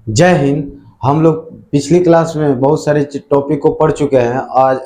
जय हिंद। हम लोग पिछली क्लास में बहुत सारे टॉपिक को पढ़ चुके हैं।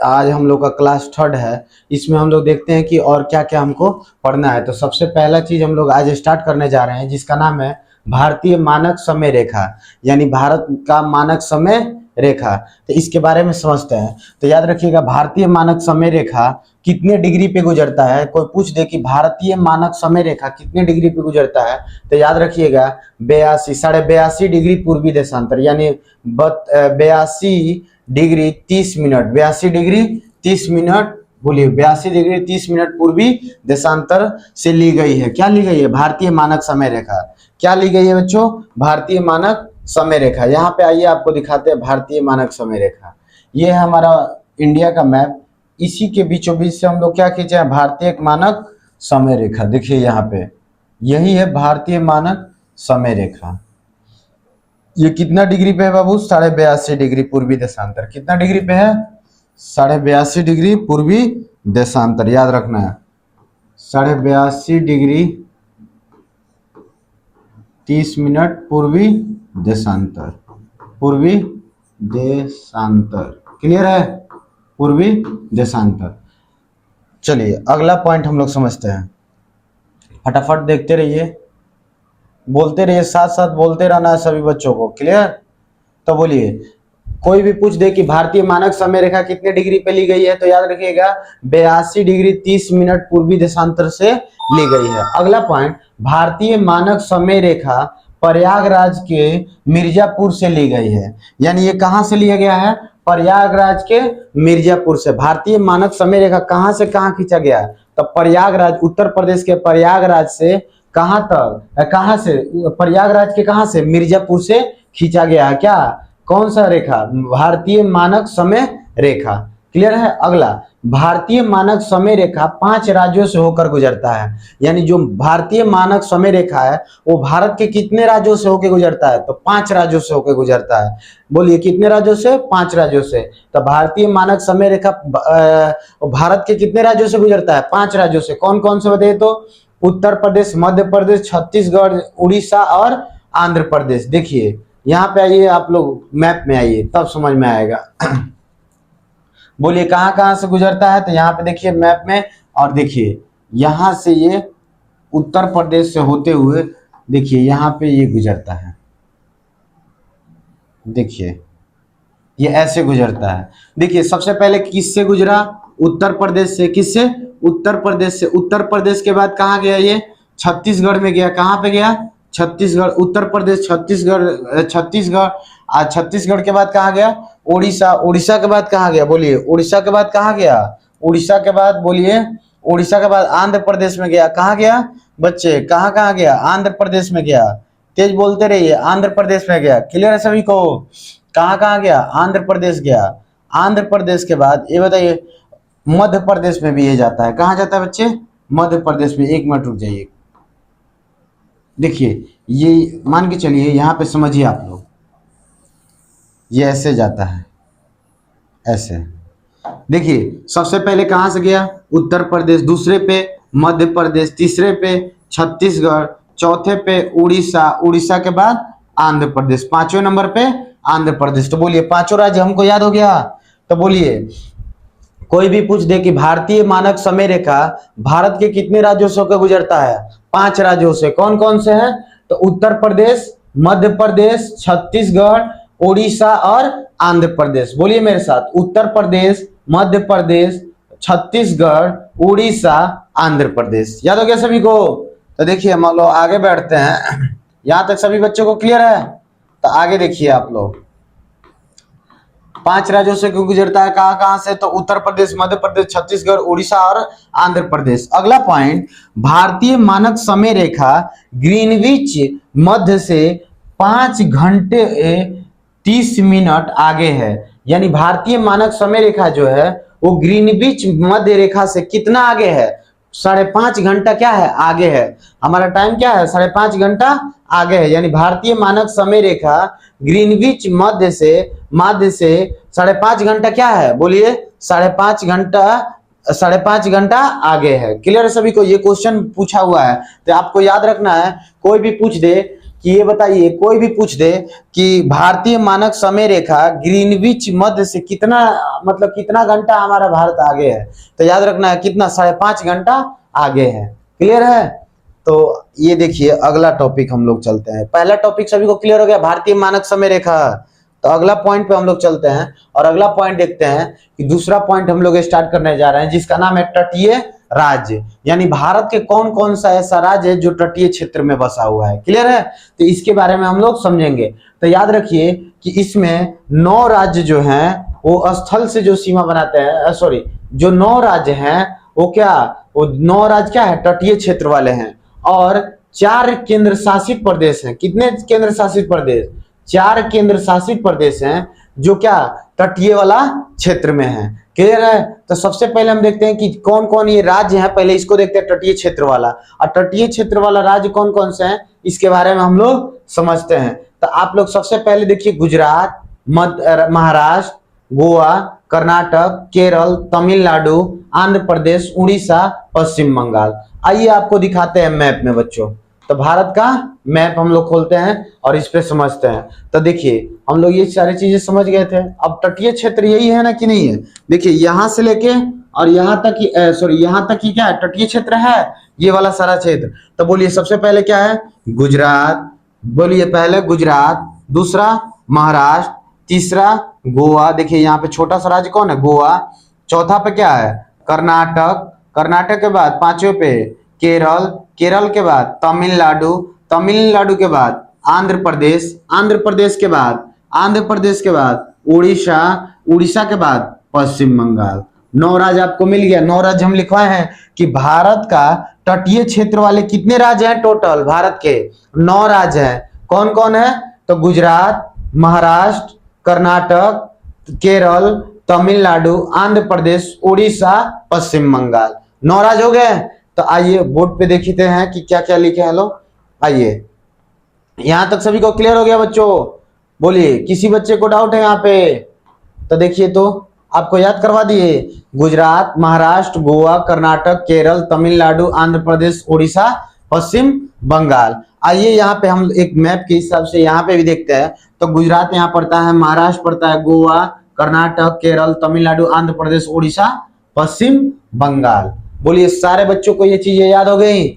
आज हम लोग का क्लास थर्ड है। इसमें हम लोग देखते हैं कि और क्या क्या हमको पढ़ना है। तो सबसे पहला चीज हम लोग आज स्टार्ट करने जा रहे हैं, जिसका नाम है भारतीय मानक समय रेखा, यानी भारत का मानक समय रेखा। तो इसके बारे में समझते हैं। तो याद रखिएगा, भारतीय मानक समय रेखा कितने डिग्री पे गुजरता है। कोई पूछ दे कि भारतीय मानक समय रेखा कितने डिग्री पे गुजरता है, तो याद रखिएगा 82 डिग्री पूर्वी देशांतर, यानी 82 डिग्री 30 मिनट, 82 डिग्री 30 मिनट, बोलिए 82 डिग्री 30 मिनट पूर्वी देशांतर से ली गई है। क्या ली गई है? भारतीय मानक समय रेखा। क्या ली गई है बच्चों? भारतीय मानक समय रेखा। यहाँ पे आइए, आपको दिखाते हैं भारतीय मानक समय रेखा। ये है हमारा इंडिया का मैप। इसी के बीचों बीच से हम लोग क्या खींचे हैं? भारतीय मानक समय रेखा। देखिए यहाँ पे, यही है भारतीय मानक समय रेखा। ये कितना डिग्री पे है बाबू? 82.5 डिग्री पूर्वी देशांतर। कितना डिग्री पे है? 82.5 डिग्री पूर्वी देशांतर। याद रखना है, 82 डिग्री 30 मिनट पूर्वी देशांतर। पूर्वी देशांतर क्लियर है? पूर्वी देशांतर। चलिए अगला पॉइंट हम लोग समझते हैं। फटाफट देखते रहिए, बोलते रहिए, साथ साथ बोलते रहना है सभी बच्चों को। क्लियर? तो बोलिए, कोई भी पूछ दे कि भारतीय मानक समय रेखा कितने डिग्री पे ली गई है, तो याद रखिएगा 82 डिग्री 30 मिनट पूर्वी देशांतर से ली गई है। अगला पॉइंट, भारतीय मानक समय रेखा प्रयागराज के मिर्जापुर से ली गई है। यानी ये कहां से लिया गया है? प्रयागराज के मिर्जापुर से। भारतीय मानक समय रेखा कहां से कहां खींचा गया है? तो प्रयागराज, उत्तर प्रदेश के प्रयागराज से कहां तक, कहां से? प्रयागराज के कहां से? मिर्जापुर से खींचा गया है। क्या? कौन सा रेखा? भारतीय मानक समय रेखा। क्लियर है? अगला, भारतीय मानक समय रेखा 5 राज्यों से होकर गुजरता है। यानी जो भारतीय मानक समय रेखा है वो भारत के कितने राज्यों से होकर गुजरता है? तो 5 राज्यों से होकर गुजरता है। बोलिए कितने राज्यों से? 5 राज्यों से। तो भारतीय मानक समय रेखा भारत के कितने राज्यों से गुजरता है? 5 राज्यों से। कौन कौन से बताइए तो? उत्तर प्रदेश, मध्य प्रदेश, छत्तीसगढ़, उड़ीसा और आंध्र प्रदेश। देखिए यहाँ पे आइए, आप लोग मैप में आइए, तब समझ में आएगा। बोलिए कहां कहां से गुजरता है? तो यहाँ पे देखिए मैप में, और देखिए यहां से ये उत्तर प्रदेश से होते हुए, देखिए यहाँ पे ये गुजरता है। देखिए ये ऐसे गुजरता है। देखिए सबसे पहले किससे गुजरा? उत्तर प्रदेश से। किससे? उत्तर प्रदेश से। उत्तर प्रदेश के बाद कहाँ गया ये? छत्तीसगढ़ में गया। कहाँ पे गया? छत्तीसगढ़। उत्तर प्रदेश, छत्तीसगढ़, छत्तीसगढ़ के बाद कहाँ गया? उड़ीसा। उड़ीसा के बाद कहाँ गया? बोलिए उड़ीसा के बाद कहाँ गया? उड़ीसा के बाद बोलिए, उड़ीसा के बाद आंध्र प्रदेश में गया। कहाँ गया बच्चे? कहाँ कहाँ गया? आंध्र प्रदेश में गया। तेज बोलते रहिए, आंध्र प्रदेश में गया। क्लियर है सभी को? कहाँ कहाँ गया? आंध्र प्रदेश गया। आंध्र प्रदेश के बाद ये बताइए, मध्य प्रदेश में भी ये जाता है। कहाँ जाता है बच्चे? मध्य प्रदेश में। 1 मिनट रुक जाइए। देखिए ये मान के चलिए, यहाँ पे समझिए आप लोग, ये ऐसे जाता है, ऐसे। देखिए सबसे पहले कहाँ से गया? उत्तर प्रदेश। दूसरे पे मध्य प्रदेश। तीसरे पे छत्तीसगढ़। चौथे पे उड़ीसा। उड़ीसा के बाद आंध्र प्रदेश। 5वें नंबर पे आंध्र प्रदेश। तो बोलिए 5 राज्य हमको याद हो गया। तो बोलिए, कोई भी पूछ दे कि भारतीय मानक समय रेखा भारत के कितने राज्यों से होकर गुजरता है? 5 राज्यों से। कौन कौन से हैं? तो उत्तर प्रदेश, मध्य प्रदेश, छत्तीसगढ़, उड़ीसा और आंध्र प्रदेश। बोलिए मेरे साथ, उत्तर प्रदेश, मध्य प्रदेश, छत्तीसगढ़, उड़ीसा, आंध्र प्रदेश। याद हो गया सभी को? तो देखिए मान लो आगे बैठते हैं। यहां तक सभी बच्चों को क्लियर है? तो आगे देखिए आप लोग, 5 राज्यों से क्यों गुजरता है? कहां कहां से? तो उत्तर प्रदेश, मध्य प्रदेश, छत्तीसगढ़, उड़ीसा और आंध्र प्रदेश। अगला पॉइंट, भारतीय मानक समय रेखा ग्रीनविच मध्य से 5 घंटे 30 मिनट आगे है। यानी भारतीय मानक समय रेखा जो है वो ग्रीनविच मध्य रेखा से कितना आगे है? 5.5 घंटा क्या है? आगे है। हमारा टाइम क्या है? 5.5 घंटा आगे है। यानी भारतीय मानक समय रेखा ग्रीनविच मध्य से 5.5 घंटा क्या है? बोलिए 5.5 घंटा आगे है। क्लियर है सभी को? ये क्वेश्चन पूछा हुआ है, तो आपको याद रखना है। कोई भी पूछ दे कि ये बताइए, कोई भी पूछ दे कि भारतीय मानक समय रेखा ग्रीनविच मध्य से कितना, मतलब कितना घंटा हमारा भारत आगे है, तो याद रखना है कितना, 5.5 घंटा आगे है। क्लियर है? तो ये देखिए अगला टॉपिक हम लोग चलते हैं। पहला टॉपिक सभी को क्लियर हो गया, भारतीय मानक समय रेखा। तो अगला पॉइंट पे हम लोग चलते हैं और अगला पॉइंट देखते हैं कि दूसरा पॉइंट हम लोग स्टार्ट करने जा रहे हैं, जिसका नाम है तटीय राज्य। यानी भारत के कौन कौन सा ऐसा राज्य है जो तटीय क्षेत्र में बसा हुआ है। क्लियर है? तो इसके बारे में हम लोग समझेंगे। तो याद रखिए कि इसमें 9 राज्य जो हैं वो स्थल से जो सीमा बनाते हैं, सॉरी, जो 9 राज्य हैं वो क्या, वो 9 राज्य क्या है, तटीय क्षेत्र वाले हैं। और 4 केंद्र शासित प्रदेश हैं। कितने केंद्र शासित प्रदेश? 4 केंद्र शासित प्रदेश हैं जो क्या, तटीय वाला क्षेत्र में है। क्लियर है? तो सबसे पहले हम देखते हैं कि कौन कौन ये राज्य हैं। पहले इसको देखते हैं, तटीय क्षेत्र वाला। और तटीय क्षेत्र वाला राज्य कौन कौन से हैं इसके बारे में हम लोग समझते हैं। तो आप लोग सबसे पहले देखिए, गुजरात, महाराष्ट्र, गोवा, कर्नाटक, केरल, तमिलनाडु, आंध्र प्रदेश, उड़ीसा, पश्चिम बंगाल। आइए आपको दिखाते हैं मैप में बच्चों। तो भारत का मैप हम लोग खोलते हैं और इस पे समझते हैं। तो देखिए हम लोग ये सारी चीजें समझ गए थे। अब तटीय क्षेत्र यही है ना कि नहीं है? देखिए यहां से लेके और यहां तक की, सॉरी, यहां तक की क्या है, तटीय क्षेत्र है, ये वाला सारा क्षेत्र। तो बोलिए सबसे पहले क्या है, गुजरात। बोलिए पहले गुजरात, दूसरा महाराष्ट्र, तीसरा गोवा। देखिए यहाँ पे छोटा सा राज्य कौन है, गोवा। चौथा पे क्या है, कर्नाटक। कर्नाटक के बाद 5वें पे केरल। केरल के बाद तमिलनाडु। तमिलनाडु के बाद आंध्र प्रदेश। आंध्र प्रदेश के बाद, आंध्र प्रदेश के बाद उड़ीसा। उड़ीसा के बाद पश्चिम बंगाल। 9 राज्य आपको मिल गया। 9 राज्य हम लिखवाए हैं कि भारत का तटीय क्षेत्र वाले कितने राज्य हैं टोटल, भारत के 9 राज्य हैं। कौन कौन है? तो गुजरात, महाराष्ट्र, कर्नाटक, केरल, तमिलनाडु, आंध्र प्रदेश, उड़ीसा, पश्चिम बंगाल। 9 राज्य हो गए। तो आइए बोर्ड पे देखते हैं कि क्या क्या लिखे हैं लोग। आइए, यहां तक सभी को क्लियर हो गया बच्चों? बोलिए, किसी बच्चे को डाउट है यहाँ पे? तो देखिए, तो आपको याद करवा दिए, गुजरात, महाराष्ट्र, गोवा, कर्नाटक, केरल, तमिलनाडु, आंध्र प्रदेश, उड़ीसा, पश्चिम बंगाल। आइए यहाँ पे हम एक मैप के हिसाब से यहाँ पे भी देखते हैं। तो गुजरात यहाँ पड़ता है, महाराष्ट्र पड़ता है, गोवा, कर्नाटक, केरल, तमिलनाडु, आंध्र प्रदेश, उड़ीसा, पश्चिम बंगाल। बोलिए सारे बच्चों को ये चीजें याद हो गई?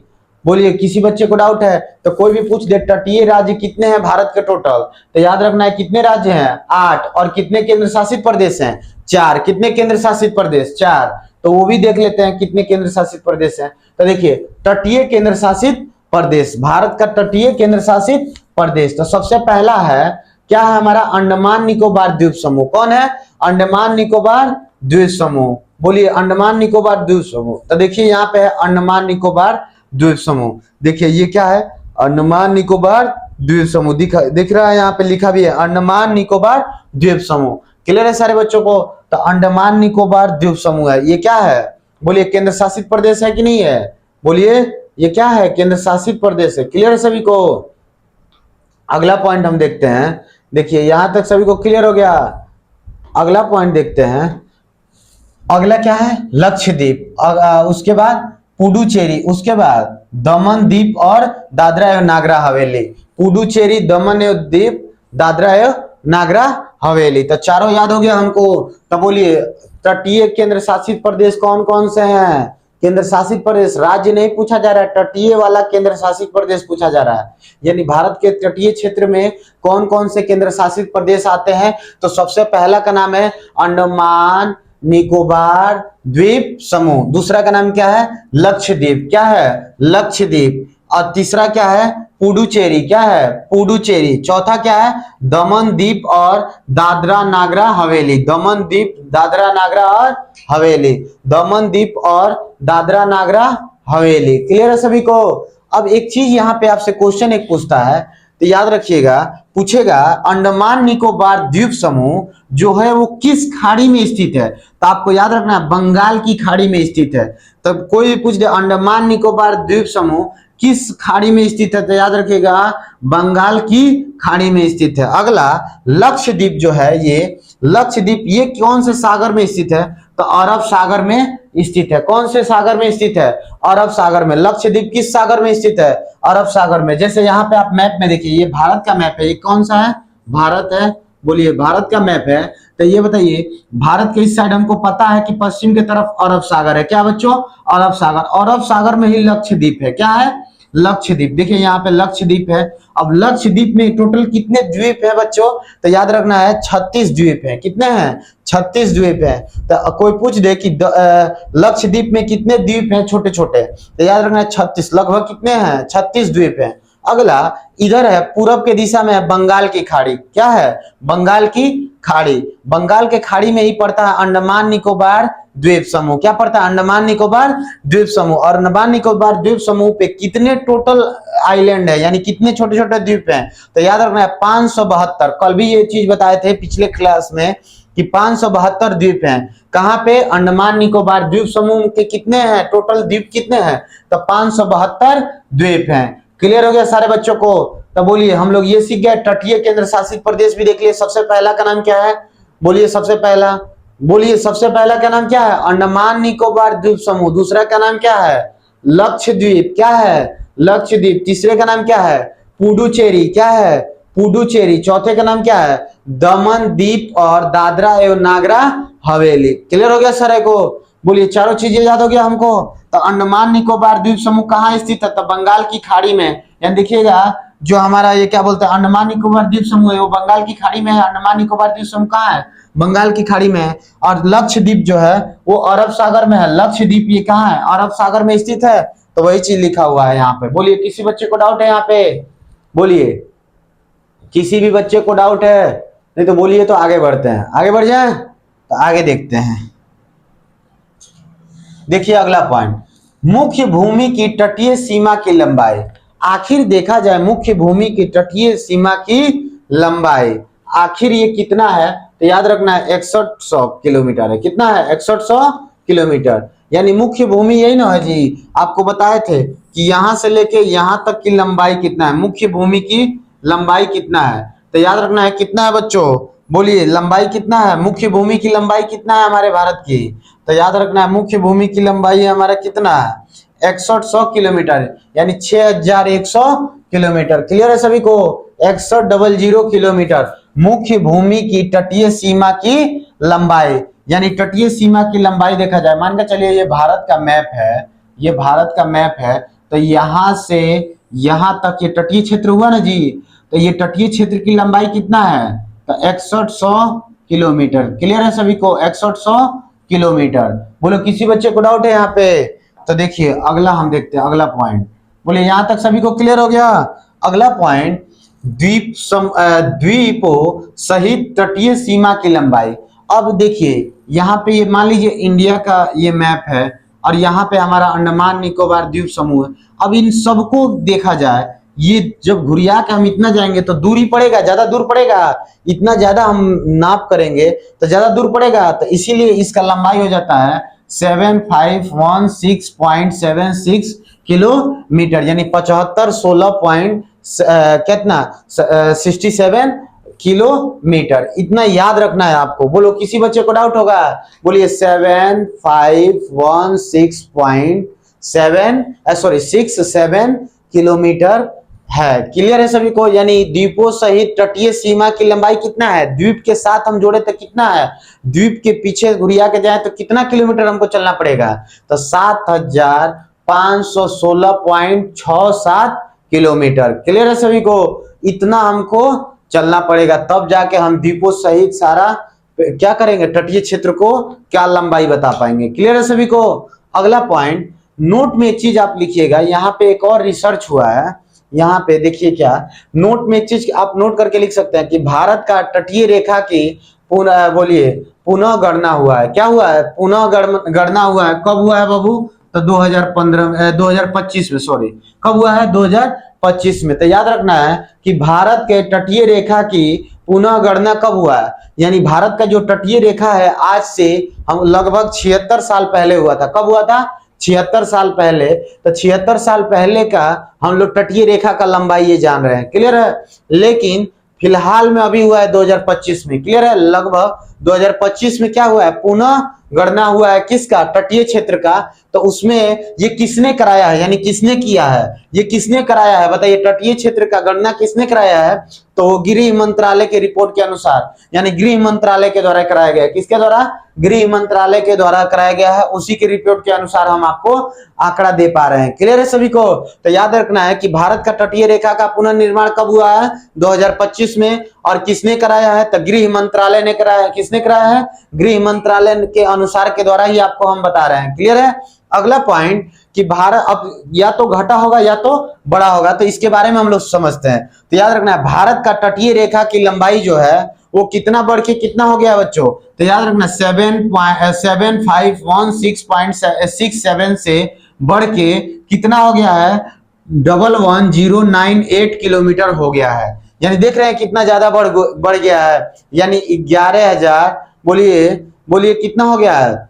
बोलिए किसी बच्चे को डाउट है तो कोई भी पूछ दे, तटीय राज्य कितने हैं भारत के टोटल, तो याद रखना है कितने राज्य हैं, 8। और कितने केंद्र शासित प्रदेश हैं, 4। कितने केंद्र शासित प्रदेश, 4। तो वो भी देख लेते हैं कितने केंद्र शासित प्रदेश हैं। तो देखिए, तटीय केंद्र शासित प्रदेश, भारत का तटीय केंद्र शासित प्रदेश। तो सबसे पहला है क्या है हमारा, अंडमान निकोबार द्वीप समूह। कौन है? अंडमान निकोबार द्वीप समूह। बोलिए अंडमान निकोबार द्वीप समूह। तो देखिए यहाँ पे है अंडमान निकोबार द्वीप समूह। देखिए ये क्या है, अंडमान निकोबार द्वीप समूह। दिख रहा है यहाँ पे लिखा भी है अंडमान निकोबार द्वीप समूह। क्लियर है सारे बच्चों को? तो अंडमान निकोबार द्वीप समूह है, ये क्या है? बोलिए केंद्र शासित प्रदेश है कि नहीं है? बोलिए ये क्या है, केंद्र शासित प्रदेश है। क्लियर है सभी को? अगला पॉइंट हम देखते हैं। देखिए यहां तक सभी को क्लियर हो गया? अगला पॉइंट देखते हैं। अगला क्या है, लक्षद्वीप। उसके बाद पुडुचेरी, उसके बाद दमन द्वीप और दादरा एवं नागरा हवेली। पुडुचेरी, दमन एवं द्वीप, दादरा एवं नागरा हवेली। तो चारों याद हो गया हमको। तो बोलिए तटीय केंद्र शासित प्रदेश कौन कौन से हैं? केंद्र शासित प्रदेश, राज्य नहीं पूछा जा रहा है, तटीय वाला केंद्र शासित प्रदेश पूछा जा रहा है। यानी भारत के तटीय क्षेत्र में कौन कौन से केंद्र शासित प्रदेश आते हैं? तो सबसे पहला का नाम है अंडमान निकोबार द्वीप समूह। दूसरा का नाम क्या है, लक्षद्वीप। क्या है, लक्षद्वीप। और तीसरा क्या है, पुडुचेरी। क्या है, पुडुचेरी। चौथा क्या है, दमन द्वीप और दादरा नागरा हवेली। दमन द्वीप, दादरा नागरा और हवेली। दमन द्वीप और दादरा नागरा हवेली। क्लियर है सभी को? अब एक चीज यहाँ पे आपसे क्वेश्चन एक पूछता है, तो याद रखिएगा, पूछेगा अंडमान निकोबार द्वीप समूह जो है वो किस खाड़ी में स्थित है? तो आपको याद रखना है बंगाल की खाड़ी में स्थित है। तो कोई भी पूछ दे अंडमान निकोबार द्वीप समूह किस खाड़ी में स्थित है, तो याद रखिएगा बंगाल की खाड़ी में स्थित है। अगला लक्षद्वीप जो है, ये लक्षद्वीप ये कौन से सागर में स्थित है? तो अरब सागर में स्थित है। कौन से सागर में स्थित है? अरब सागर में। लक्षद्वीप किस सागर में स्थित है? अरब सागर में। जैसे यहाँ पे आप मैप में देखिए, ये भारत का मैप है। ये कौन सा है? भारत है। बोलिए, भारत का मैप है। तो ये बताइए, भारत के इस साइड हमको पता है कि पश्चिम की तरफ अरब सागर है। क्या बच्चों? अरब सागर। अरब सागर में ही लक्षद्वीप है। क्या है? लक्षद्वीप। देखिए यहाँ पे लक्षद्वीप है। अब लक्षद्वीप में टोटल कितने द्वीप है बच्चों? तो याद रखना है 36 द्वीप है। कितने हैं? 36 द्वीप है। तो कोई पूछ दे कि लक्षद्वीप में कितने द्वीप हैं छोटे छोटे, तो याद रखना है 36। लगभग कितने हैं? 36 द्वीप हैं। अगला इधर है पूरब के दिशा में है बंगाल की खाड़ी। क्या है? बंगाल की खाड़ी। बंगाल के खाड़ी में ही पड़ता है अंडमान निकोबार द्वीप समूह। क्या पड़ता है? अंडमान निकोबार द्वीप समूह। और अंडमान निकोबार द्वीप समूह पे कितने टोटल आइलैंड है, यानी कितने छोटे छोटे द्वीप हैं? तो याद रखना है 572। कल भी ये चीज बताए थे पिछले क्लास में कि 572 द्वीप हैं। कहां पे? अंडमान निकोबार द्वीप समूह के कितने हैं टोटल द्वीप? कितने हैं? तो 572 द्वीप हैं। क्लियर हो गया सारे बच्चों को? तो बोलिए, हम लोग ये सीख गए। तटीय केंद्र शासित प्रदेश भी देख लिए। सबसे पहला का नाम क्या है? बोलिए सबसे पहला। बोलिए सबसे पहला का नाम क्या है? अंडमान निकोबार द्वीप समूह। दूसरा का नाम क्या है? लक्षद्वीप। क्या है? लक्षद्वीप। तीसरे का नाम क्या है? पुडुचेरी। क्या है? पुडुचेरी। चौथे का नाम क्या है? दमन दीप और दादरा एवं नागरा हवेली। क्लियर हो गया सारे को? बोलिए, चारों चीजें याद हो गया हमको। तो अंडमान निकोबार द्वीप समूह कहाँ स्थित है? तो बंगाल की खाड़ी में। यानी देखिएगा, जो हमारा ये क्या बोलते हैं अंडमान निकोबार द्वीप समूह है, वो बंगाल की खाड़ी में है। अंडमान निकोबार द्वीप समूह कहाँ है? बंगाल की खाड़ी में है। और लक्षद्वीप जो है वो अरब सागर में है। लक्षद्वीप ये कहाँ है? अरब सागर में स्थित है। तो वही चीज लिखा हुआ है यहाँ पे। बोलिए, किसी बच्चे को डाउट है यहाँ पे? बोलिए, किसी भी बच्चे को डाउट है? नहीं तो बोलिए, तो आगे बढ़ते हैं। आगे बढ़ जाए तो आगे देखते हैं। देखिए अगला पॉइंट, मुख्य भूमि की तटीय सीमा की लंबाई। आखिर देखा जाए मुख्य भूमि की तटीय सीमा की लंबाई आखिर ये कितना है? तो याद रखना है 6100 किलोमीटर है। कितना है? 6100 किलोमीटर। यानी मुख्य भूमि यही ना है जी, आपको बताए थे कि यहां से लेके यहां तक की लंबाई कितना है, मुख्य भूमि की लंबाई कितना है। तो याद रखना है कितना है बच्चों? बोलिए, लंबाई कितना है? मुख्य भूमि की लंबाई कितना है हमारे भारत की? तो याद रखना है मुख्य भूमि की लंबाई हमारा कितना है? 6100 किलोमीटर, यानी 6100 किलोमीटर। क्लियर है सभी को? 6100 किलोमीटर मुख्य भूमि की तटीय सीमा की लंबाई। यानी तटीय सीमा की लंबाई देखा जाए, मान के चलिए ये भारत का मैप है, ये भारत का मैप है। तो यहां से यहां तक ये तटीय क्षेत्र हुआ ना जी, तो ये तटीय क्षेत्र की लंबाई कितना है? तो 6100 किलोमीटर। क्लियर है सभी को? 6100 किलोमीटर। बोलो, किसी बच्चे को डाउट है यहाँ पे? तो देखिए अगला हम देखते हैं, अगला पॉइंट। बोले, यहां तक सभी को क्लियर हो गया? अगला पॉइंट, द्वीपों सहित तटीय सीमा की लंबाई। अब देखिए यहाँ पे ये मान लीजिए इंडिया का ये मैप है और यहाँ पे हमारा अंडमान निकोबार द्वीप समूह है। अब इन सबको देखा जाए, ये जब घुरिया के हम इतना जाएंगे तो दूरी पड़ेगा, ज्यादा दूर पड़ेगा। इतना ज्यादा हम नाप करेंगे तो ज्यादा दूर पड़ेगा। तो इसीलिए इसका लंबाई हो जाता है 7516.76 किलोमीटर, यानी 7516 कितना 67 किलोमीटर। इतना याद रखना है आपको। बोलो, किसी बच्चे को डाउट होगा? बोलिए 67 किलोमीटर है। क्लियर है सभी को? यानी द्वीपों सहित तटीय सीमा की लंबाई कितना है? द्वीप के साथ हम जोड़े तो कितना है? द्वीप के पीछे घुरिया के जाए तो कितना किलोमीटर हमको चलना पड़ेगा? तो 7516.67 किलोमीटर। क्लियर है सभी को? इतना हमको चलना पड़ेगा, तब जाके हम द्वीपों सहित सारा क्या करेंगे, तटीय क्षेत्र को क्या लंबाई बता पाएंगे। क्लियर है सभी को? अगला पॉइंट, नोट में एक चीज आप लिखिएगा। यहाँ पे एक और रिसर्च हुआ है। यहाँ पे देखिए क्या नोट में एक चीज आप नोट करके लिख सकते हैं कि भारत का तटीय रेखा की पुनः, बोलिए, पुनः गणना हुआ है। क्या हुआ है? पुनः गणना हुआ है। कब हुआ है बाबू? तो 2025 में, सॉरी, कब हुआ है? 2025 में। तो याद रखना है कि भारत के तटीय रेखा की पुनः गणना कब हुआ है? यानी भारत का जो तटीय रेखा है आज से हम लगभग 76 साल पहले हुआ था। कब हुआ था? 76 साल पहले। तो 76 साल पहले का हम लोग तटीय रेखा का लंबाई ये जान रहे हैं। क्लियर है? लेकिन फिलहाल में अभी हुआ है 2025 में। क्लियर है? लगभग 2025 में क्या हुआ है, पुनः गणना हुआ है किसका, तटीय क्षेत्र का। तो उसमें ये किसने कराया है, यानी किसने किया है, ये किसने कराया है बताइए, तटीय क्षेत्र का गणना किसने कराया है, तो गृह मंत्रालय के रिपोर्ट के अनुसार, यानी गृह मंत्रालय के द्वारा कराया गया। किसके द्वारा, गृह मंत्रालय के द्वारा कराया गया है, उसी के रिपोर्ट के अनुसार हम आपको आंकड़ा दे पा रहे हैं। क्लियर है सभी को। तो याद रखना है कि भारत का तटीय रेखा का पुनर्निर्माण कब हुआ है, 2025 में, और किसने कराया है, तो गृह मंत्रालय ने कराया है। किसने कराया है, गृह मंत्रालय के अनुसार के द्वारा ही आपको हम बता रहे हैं। क्लियर है। अगला पॉइंट कि भारत अब या तो घटा होगा या तो बड़ा होगा, तो इसके बारे में हम लोग समझते हैं। तो याद रखना है भारत का तटीय रेखा की लंबाई जो है वो कितना बढ़ के कितना हो गया बच्चों, तो याद रखना 7516.67 से बढ़ के कितना हो गया है, 11098 किलोमीटर हो गया है। यानी देख रहे हैं कितना ज्यादा बढ़ गया है, यानी 11,000 बोलिए कितना हो गया है,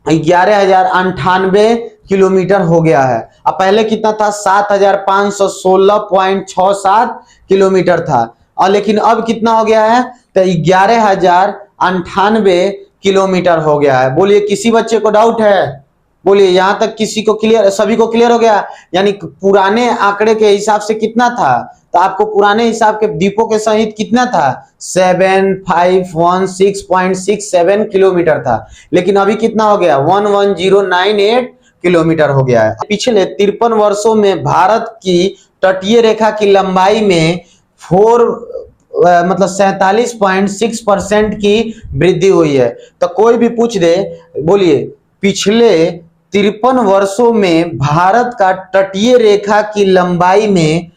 11,098 किलोमीटर हो गया है। अब पहले कितना था, 7,516.67 किलोमीटर था, और लेकिन अब कितना हो गया है, तो 11,098 किलोमीटर हो गया है। बोलिए किसी बच्चे को डाउट है, बोलिए यहां तक किसी को क्लियर, सभी को क्लियर हो गया। यानी पुराने आंकड़े के हिसाब से कितना था, तो आपको पुराने हिसाब के दीपों के सहित कितना था, 7516.67 किलोमीटर था, लेकिन अभी कितना हो गया, 11098 किलोमीटर हो गया है। पिछले 53 वर्षों में भारत की तटीय रेखा की लंबाई में 47.6% की वृद्धि हुई है। तो कोई भी पूछ दे, बोलिए पिछले 53 वर्षों में भारत का तटीय रेखा की लंबाई में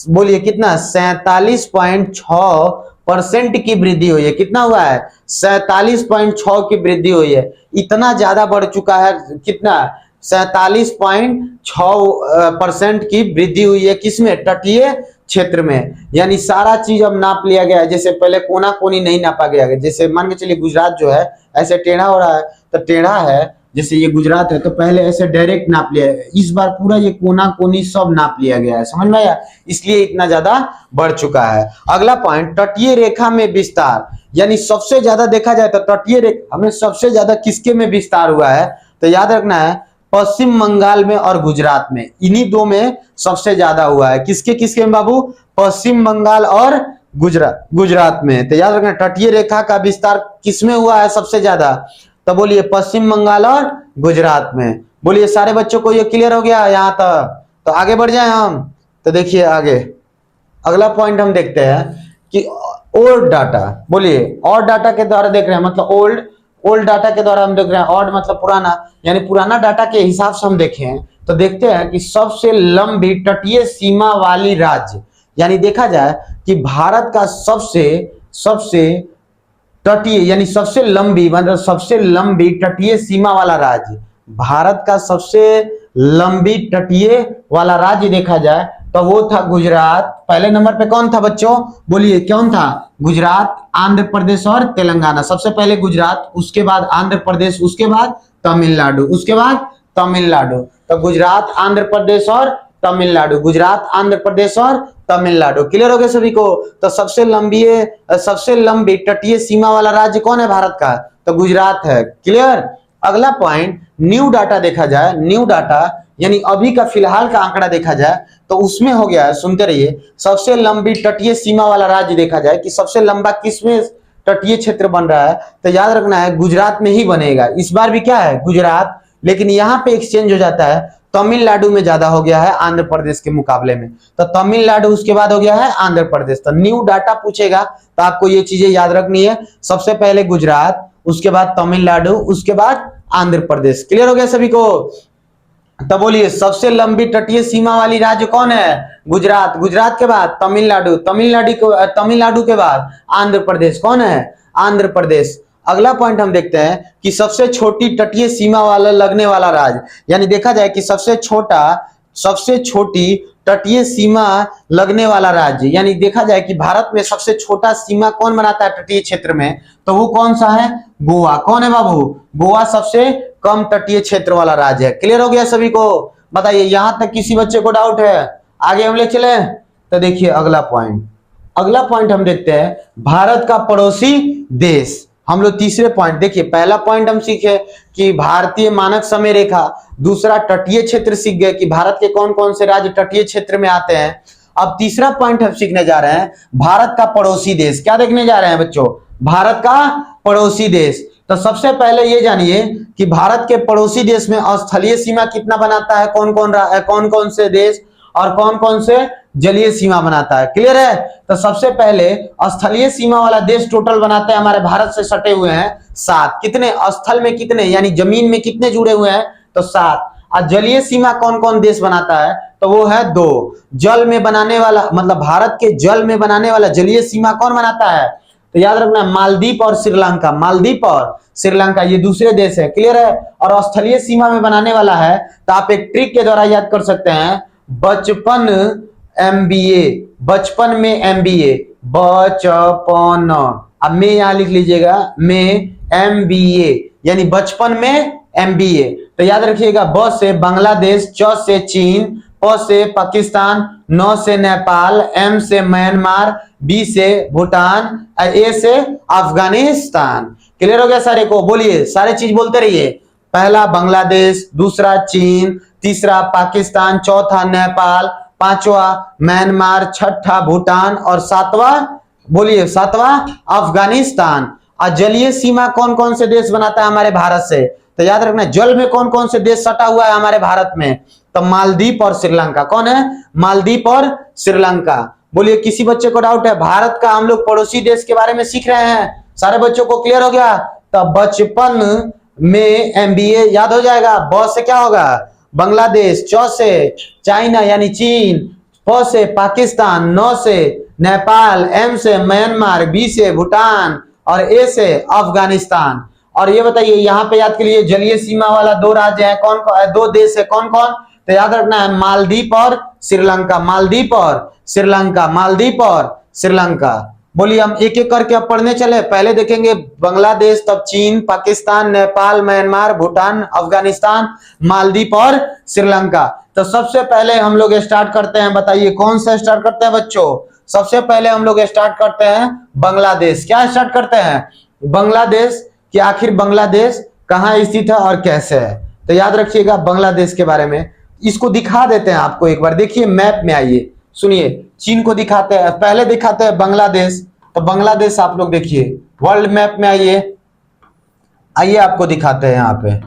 बोलिए कितना, 47.6% की वृद्धि हुई है। कितना हुआ है, 47.6 की वृद्धि हुई है। इतना ज्यादा बढ़ चुका है, कितना, 47.6% की वृद्धि हुई है किसमें, तटीय क्षेत्र में। यानी सारा चीज अब नाप लिया गया है। जैसे पहले कोना कोनी नहीं नापा गया, जैसे मान के चलिए गुजरात जो है ऐसे टेढ़ा हो रहा है, तो टेढ़ा है, जैसे ये गुजरात है तो पहले ऐसे डायरेक्ट नाप लिया है, इस बार पूरा ये कोना कोनी सब नाप लिया गया है, समझ में आया, इसलिए इतना ज्यादा बढ़ चुका है। अगला पॉइंट, तटीय रेखा में विस्तार, यानी सबसे ज्यादा देखा जाए तो तटीय रेखा में सबसे ज्यादा किसके में विस्तार हुआ है, तो याद रखना है पश्चिम बंगाल में और गुजरात में, इन्हीं दो में सबसे ज्यादा हुआ है। किसके किसके में बाबू, पश्चिम बंगाल और गुजरात में। तो याद रखना तटीय रेखा का विस्तार किसमें हुआ है सबसे ज्यादा, तो बोलिए पश्चिम बंगाल और गुजरात में। बोलिए सारे बच्चों को ये क्लियर हो गया यहाँ तक। तो आगे बढ़ जाए हम, तो देखिए आगे अगला पॉइंट हम देखते हैं कि ओल्ड डाटा, बोलिए और डाटा के द्वारा देख रहे हैं, मतलब ओल्ड डाटा के द्वारा हम देख रहे हैं, ओल्ड मतलब पुराना, यानी पुराना डाटा के हिसाब से हम देखें तो देखते हैं कि सबसे लंबी तटीय सीमा वाली राज्य, यानी देखा जाए कि भारत का सबसे तटीय यानी सबसे लंबी, मतलब सबसे लंबी तटीय सीमा वाला राज्य, भारत का सबसे लंबी तटीय वाला राज्य देखा जाए तो वो था गुजरात। पहले नंबर पे कौन था बच्चों, बोलिए कौन था, गुजरात, आंध्र प्रदेश और तेलंगाना। सबसे पहले गुजरात, उसके बाद आंध्र प्रदेश, उसके बाद तमिलनाडु, उसके बाद तमिलनाडु। तो गुजरात, आंध्र प्रदेश और तमिलनाडु, गुजरात, आंध्र प्रदेश और तमिलनाडु। क्लियर हो गया सभी को। तो सबसे लंबी तटीय सीमा वाला राज्य कौन है भारत का, तो गुजरात है। क्लियर। अगला पॉइंट, न्यू डाटा देखा जाए, न्यू डाटा यानी अभी का फिलहाल का आंकड़ा देखा जाए तो उसमें हो गया है, सुनते रहिए, सबसे लंबी तटीय सीमा वाला राज्य देखा जाए कि सबसे लंबा किसमें तटीय क्षेत्र बन रहा है, तो याद रखना है गुजरात में ही बनेगा। इस बार भी क्या है, गुजरात, लेकिन यहाँ पे एक्सचेंज हो जाता है, तमिलनाडु में ज्यादा हो गया है आंध्र प्रदेश के मुकाबले में। तो तमिलनाडु उसके बाद हो गया है आंध्र प्रदेश। तो न्यू डाटा पूछेगा तो आपको ये चीजें याद रखनी है, सबसे पहले गुजरात, उसके बाद तमिलनाडु, उसके बाद आंध्र प्रदेश। क्लियर हो गया सभी को। तो बोलिए सबसे लंबी तटीय सीमा वाली राज्य कौन है, गुजरात, गुजरात के बाद तमिलनाडु, तमिलनाडु के बाद आंध्र प्रदेश, कौन है, आंध्र प्रदेश। अगला पॉइंट हम देखते हैं कि सबसे छोटी तटीय सीमा वाला लगने वाला राज्य, यानी देखा जाए कि सबसे छोटी तटीय सीमा लगने वाला राज्य, यानी देखा जाए कि भारत में सबसे छोटा सीमा कौन बनाता है तटीय क्षेत्र में, तो वो कौन सा है, गोवा। कौन है बाबू, गोवा सबसे कम तटीय क्षेत्र वाला राज्य है। क्लियर हो गया सभी को। बताइए यहां तक किसी बच्चे को डाउट है, आगे हम ले चले। तो देखिए अगला पॉइंट हम देखते हैं, भारत का पड़ोसी देश, हम लोग तीसरे पॉइंट देखिए, पहला पॉइंट हम सीखे कि भारतीय मानक समय रेखा, दूसरा तटीय क्षेत्र सीख गए कि भारत के कौन कौन से राज्य तटीय क्षेत्र में आते हैं। अब तीसरा पॉइंट हम सीखने जा रहे हैं भारत का पड़ोसी देश। क्या देखने जा रहे हैं बच्चों? भारत का पड़ोसी देश। तो सबसे पहले ये जानिए कि भारत के पड़ोसी देश में स्थलीय सीमा कितना बनाता है, कौन कौन से देश और कौन कौन से जलीय सीमा बनाता है। क्लियर है? तो सबसे पहले स्थलीय सीमा वाला देश टोटल बनाते हैं हमारे भारत से सटे हुए हैं 7। कितने? स्थल में कितने, यानी जमीन में कितने जुड़े हुए हैं? तो 7। और जलीय सीमा कौन कौन देश बनाता है? तो वो है 2। जल में बनाने वाला, मतलब भारत के जल में बनाने वाला जलीय सीमा कौन बनाता है? तो याद रखना, मालदीव और श्रीलंका। मालदीव और श्रीलंका ये दूसरे देश है। क्लियर है? और स्थलीय सीमा में बनाने वाला है, तो आप एक ट्रिक के द्वारा याद कर सकते हैं, बचपन MBA, बचपन में MBA, बचपन, अब में यहां लिख लीजिएगा, में MBA यानी बचपन में MBA। तो याद रखिएगा, ब से बांग्लादेश, च से चीन, प से पाकिस्तान, न से नेपाल, M से म्यांमार, B से भूटान, A से अफगानिस्तान। क्लियर हो गया सारे को? बोलिए, सारे चीज बोलते रहिए। पहला बांग्लादेश, दूसरा चीन, तीसरा पाकिस्तान, चौथा नेपाल, पांचवा म्यांमार, छठा भूटान और सातवां, बोलिए सातवां अफगानिस्तान। और जलीय सीमा कौन कौन से देश बनाता है हमारे भारत से? तो याद रखना, जल में कौन कौन से देश सटा हुआ है हमारे भारत में? तो मालदीव और श्रीलंका। कौन है? मालदीव और श्रीलंका। बोलिए, किसी बच्चे को डाउट है? भारत का हम लोग पड़ोसी देश के बारे में सीख रहे हैं, सारे बच्चों को क्लियर हो गया? तो बचपन में MBA याद हो जाएगा। ब से क्या होगा? बांग्लादेश, च से चाइना यानी चीन, प से पाकिस्तान, न से नेपाल, M से म्यांमार, B से भूटान और A से अफगानिस्तान। और ये बताइए, यहाँ पे याद के लिए जलीय सीमा वाला 2 राज्य है, कौन कौन? 2 देश है, कौन कौन? तो याद रखना है, मालदीव और श्रीलंका, मालदीव और श्रीलंका, मालदीव और श्रीलंका। बोलिए, हम एक एक करके अब पढ़ने चले। पहले देखेंगे बांग्लादेश, तब चीन, पाकिस्तान, नेपाल, म्यांमार, भूटान, अफगानिस्तान, मालदीव और श्रीलंका। तो सबसे पहले हम लोग स्टार्ट करते हैं, बताइए कौन सा स्टार्ट करते हैं बच्चों? सबसे पहले हम लोग स्टार्ट करते हैं बांग्लादेश। क्या स्टार्ट करते हैं? बांग्लादेश। कि आखिर बांग्लादेश कहाँ स्थित है और कैसे है। तो याद रखिएगा बांग्लादेश के बारे में। इसको दिखा देते हैं आपको एक बार, देखिए मैप में आइए, सुनिए। चीन को दिखाते हैं, पहले दिखाते हैं बांग्लादेश। तो बांग्लादेश आप लोग देखिए, वर्ल्ड मैप में आइए, आपको दिखाते हैं। यहाँ पे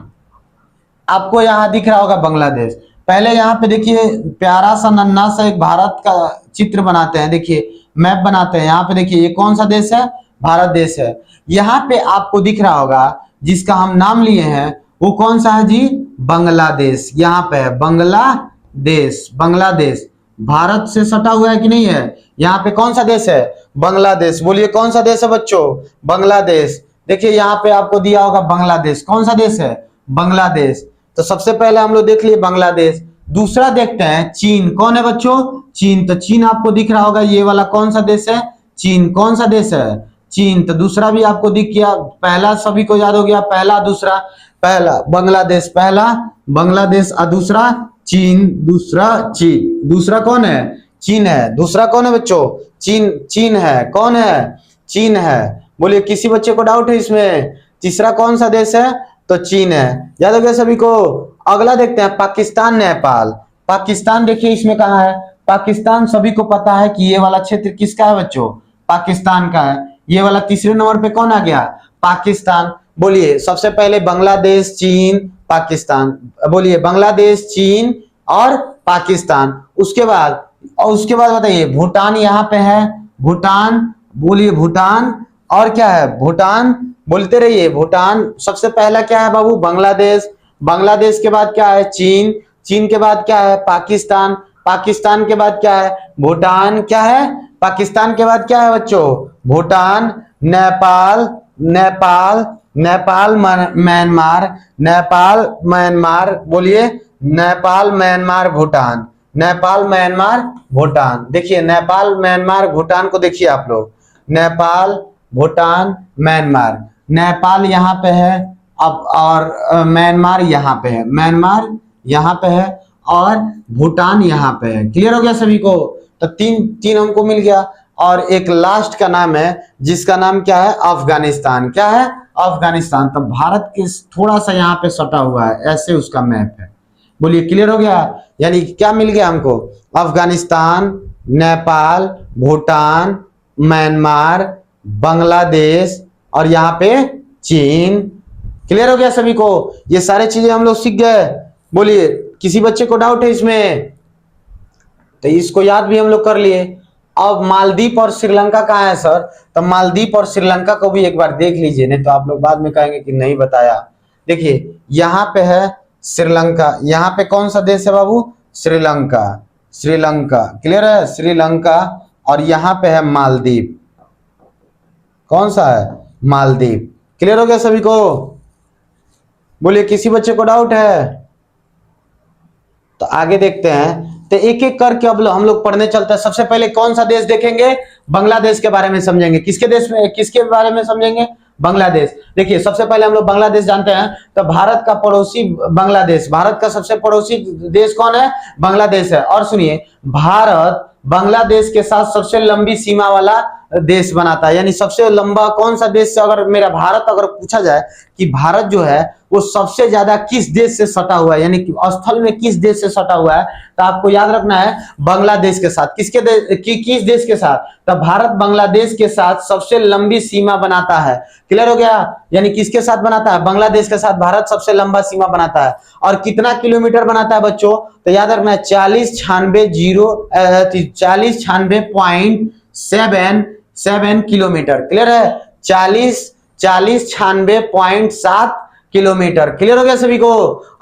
आपको यहाँ दिख रहा होगा बांग्लादेश। पहले यहाँ पे देखिए, प्यारा सा नन्हा सा एक भारत का चित्र बनाते हैं, देखिए मैप बनाते हैं। यहाँ पे देखिए, ये कौन सा देश है? भारत देश है। यहाँ पे आपको दिख रहा होगा जिसका हम नाम लिए हैं, वो कौन सा है जी? बांग्लादेश। यहाँ पे है बांग्लादेश। बांग्लादेश भारत से सटा हुआ है कि नहीं है? यहाँ पे कौन सा देश है? बांग्लादेश। बोलिए, कौन सा देश है बच्चों? बांग्लादेश। देखिए यहाँ पे आपको दिया होगा बांग्लादेश। कौन सा देश है? बांग्लादेश। तो सबसे पहले हम लोग देख लिए बांग्लादेश। दूसरा देखते हैं चीन। कौन है बच्चों? चीन। तो चीन आपको दिख रहा होगा, ये वाला कौन सा देश है? चीन। कौन सा देश है? चीन। तो दूसरा भी आपको दिख गया, पहला सभी को याद हो गया, पहला दूसरा। पहला बांग्लादेश, पहला बांग्लादेश और दूसरा चीन, दूसरा चीन। दूसरा कौन है? चीन है। दूसरा कौन है बच्चों? चीन। चीन है। कौन है? चीन है। बोलिए, किसी बच्चे को डाउट है इसमें? तीसरा कौन सा देश है? तो चीन है। याद हो गया सभी को? अगला देखते हैं पाकिस्तान, नेपाल। पाकिस्तान देखिए इसमें कहाँ है? पाकिस्तान सभी को पता है कि ये वाला क्षेत्र किसका है बच्चों? पाकिस्तान का है। ये वाला तीसरे नंबर पे कौन आ गया? पाकिस्तान। बोलिए, सबसे पहले बांग्लादेश, चीन, पाकिस्तान। बोलिए, बांग्लादेश, चीन और पाकिस्तान। उसके बाद बताइए, भूटान यहाँ पे है। भूटान। बोलिए, भूटान। और क्या है? भूटान। बोलते रहिए, भूटान। सबसे पहला क्या है बाबू? बांग्लादेश। बांग्लादेश के बाद क्या है? चीन। चीन के बाद क्या है? पाकिस्तान। पाकिस्तान के बाद क्या है? भूटान। क्या है? पाकिस्तान के बाद क्या है बच्चों? Bhutan, Nepal, Nepal, Nepal, Myanmar, Nepal, Myanmar. बोलिए, नेपाल, म्यांमार, भूटान। नेपाल, म्यांमार, भूटान। देखिए, नेपाल, म्यांमार, भूटान को देखिए आप लोग। नेपाल, भूटान, म्यांमार। नेपाल यहाँ पे है अब, और म्यांमार यहाँ पे है। म्यांमार यहाँ पे है और भूटान यहाँ पे है। क्लियर हो गया सभी को? तो तीन हमको मिल गया। और एक लास्ट का नाम है जिसका नाम क्या है, अफगानिस्तान। क्या है, अफगानिस्तान। तो भारत के थोड़ा सा यहाँ पे सटा हुआ है, ऐसे उसका मैप है। बोलिए क्लियर हो गया। यानी क्या मिल गया हमको, अफगानिस्तान, नेपाल, भूटान, म्यांमार, बांग्लादेश और यहाँ पे चीन। क्लियर हो गया सभी को, ये सारे चीजें हम लोग सीख गए। बोलिए किसी बच्चे को डाउट है इसमें, तो इसको याद भी हम लोग कर लिए। अब मालदीव और श्रीलंका कहाँ है सर, तो मालदीव और श्रीलंका को भी एक बार देख लीजिए, नहीं तो आप लोग बाद में कहेंगे कि नहीं बताया। देखिए यहाँ पे है श्रीलंका, यहाँ पे कौन सा देश है बाबू, श्रीलंका। श्रीलंका क्लियर है, श्रीलंका। और यहाँ पे है मालदीव, कौन सा है, मालदीव। क्लियर हो गया सभी को। बोलिए किसी बच्चे को डाउट है, तो आगे देखते हैं। तो एक एक करके अब हम लोग पढ़ने चलते हैं। सबसे पहले कौन सा देश देखेंगे, बांग्लादेश के बारे में समझेंगे। किसके देश में, किसके बारे में समझेंगे, बांग्लादेश। देखिए सबसे पहले हम लोग बांग्लादेश जानते हैं, तो भारत का पड़ोसी बांग्लादेश, भारत का सबसे पड़ोसी देश कौन है, बांग्लादेश है। और सुनिए, भारत बांग्लादेश के साथ सबसे लंबी सीमा वाला देश बनाता है। यानी सबसे लंबा कौन सा देश से, अगर मेरा भारत अगर पूछा जाए कि भारत जो है वो सबसे ज्यादा किस देश से सटा हुआ है, यानी कि स्थल में किस देश से सटा हुआ है, तो आपको याद रखना है बांग्लादेश के साथ। किसके किस देश के साथ, तो भारत बांग्लादेश के साथ सबसे लंबी सीमा बनाता है। क्लियर हो गया। यानी किसके साथ बनाता है, बांग्लादेश के साथ भारत सबसे लंबा सीमा बनाता है। और कितना किलोमीटर बनाता है बच्चों, तो याद रखना है 4096.7 किलोमीटर। क्लियर है, 4096.7 किलोमीटर। क्लियर हो गया सभी को।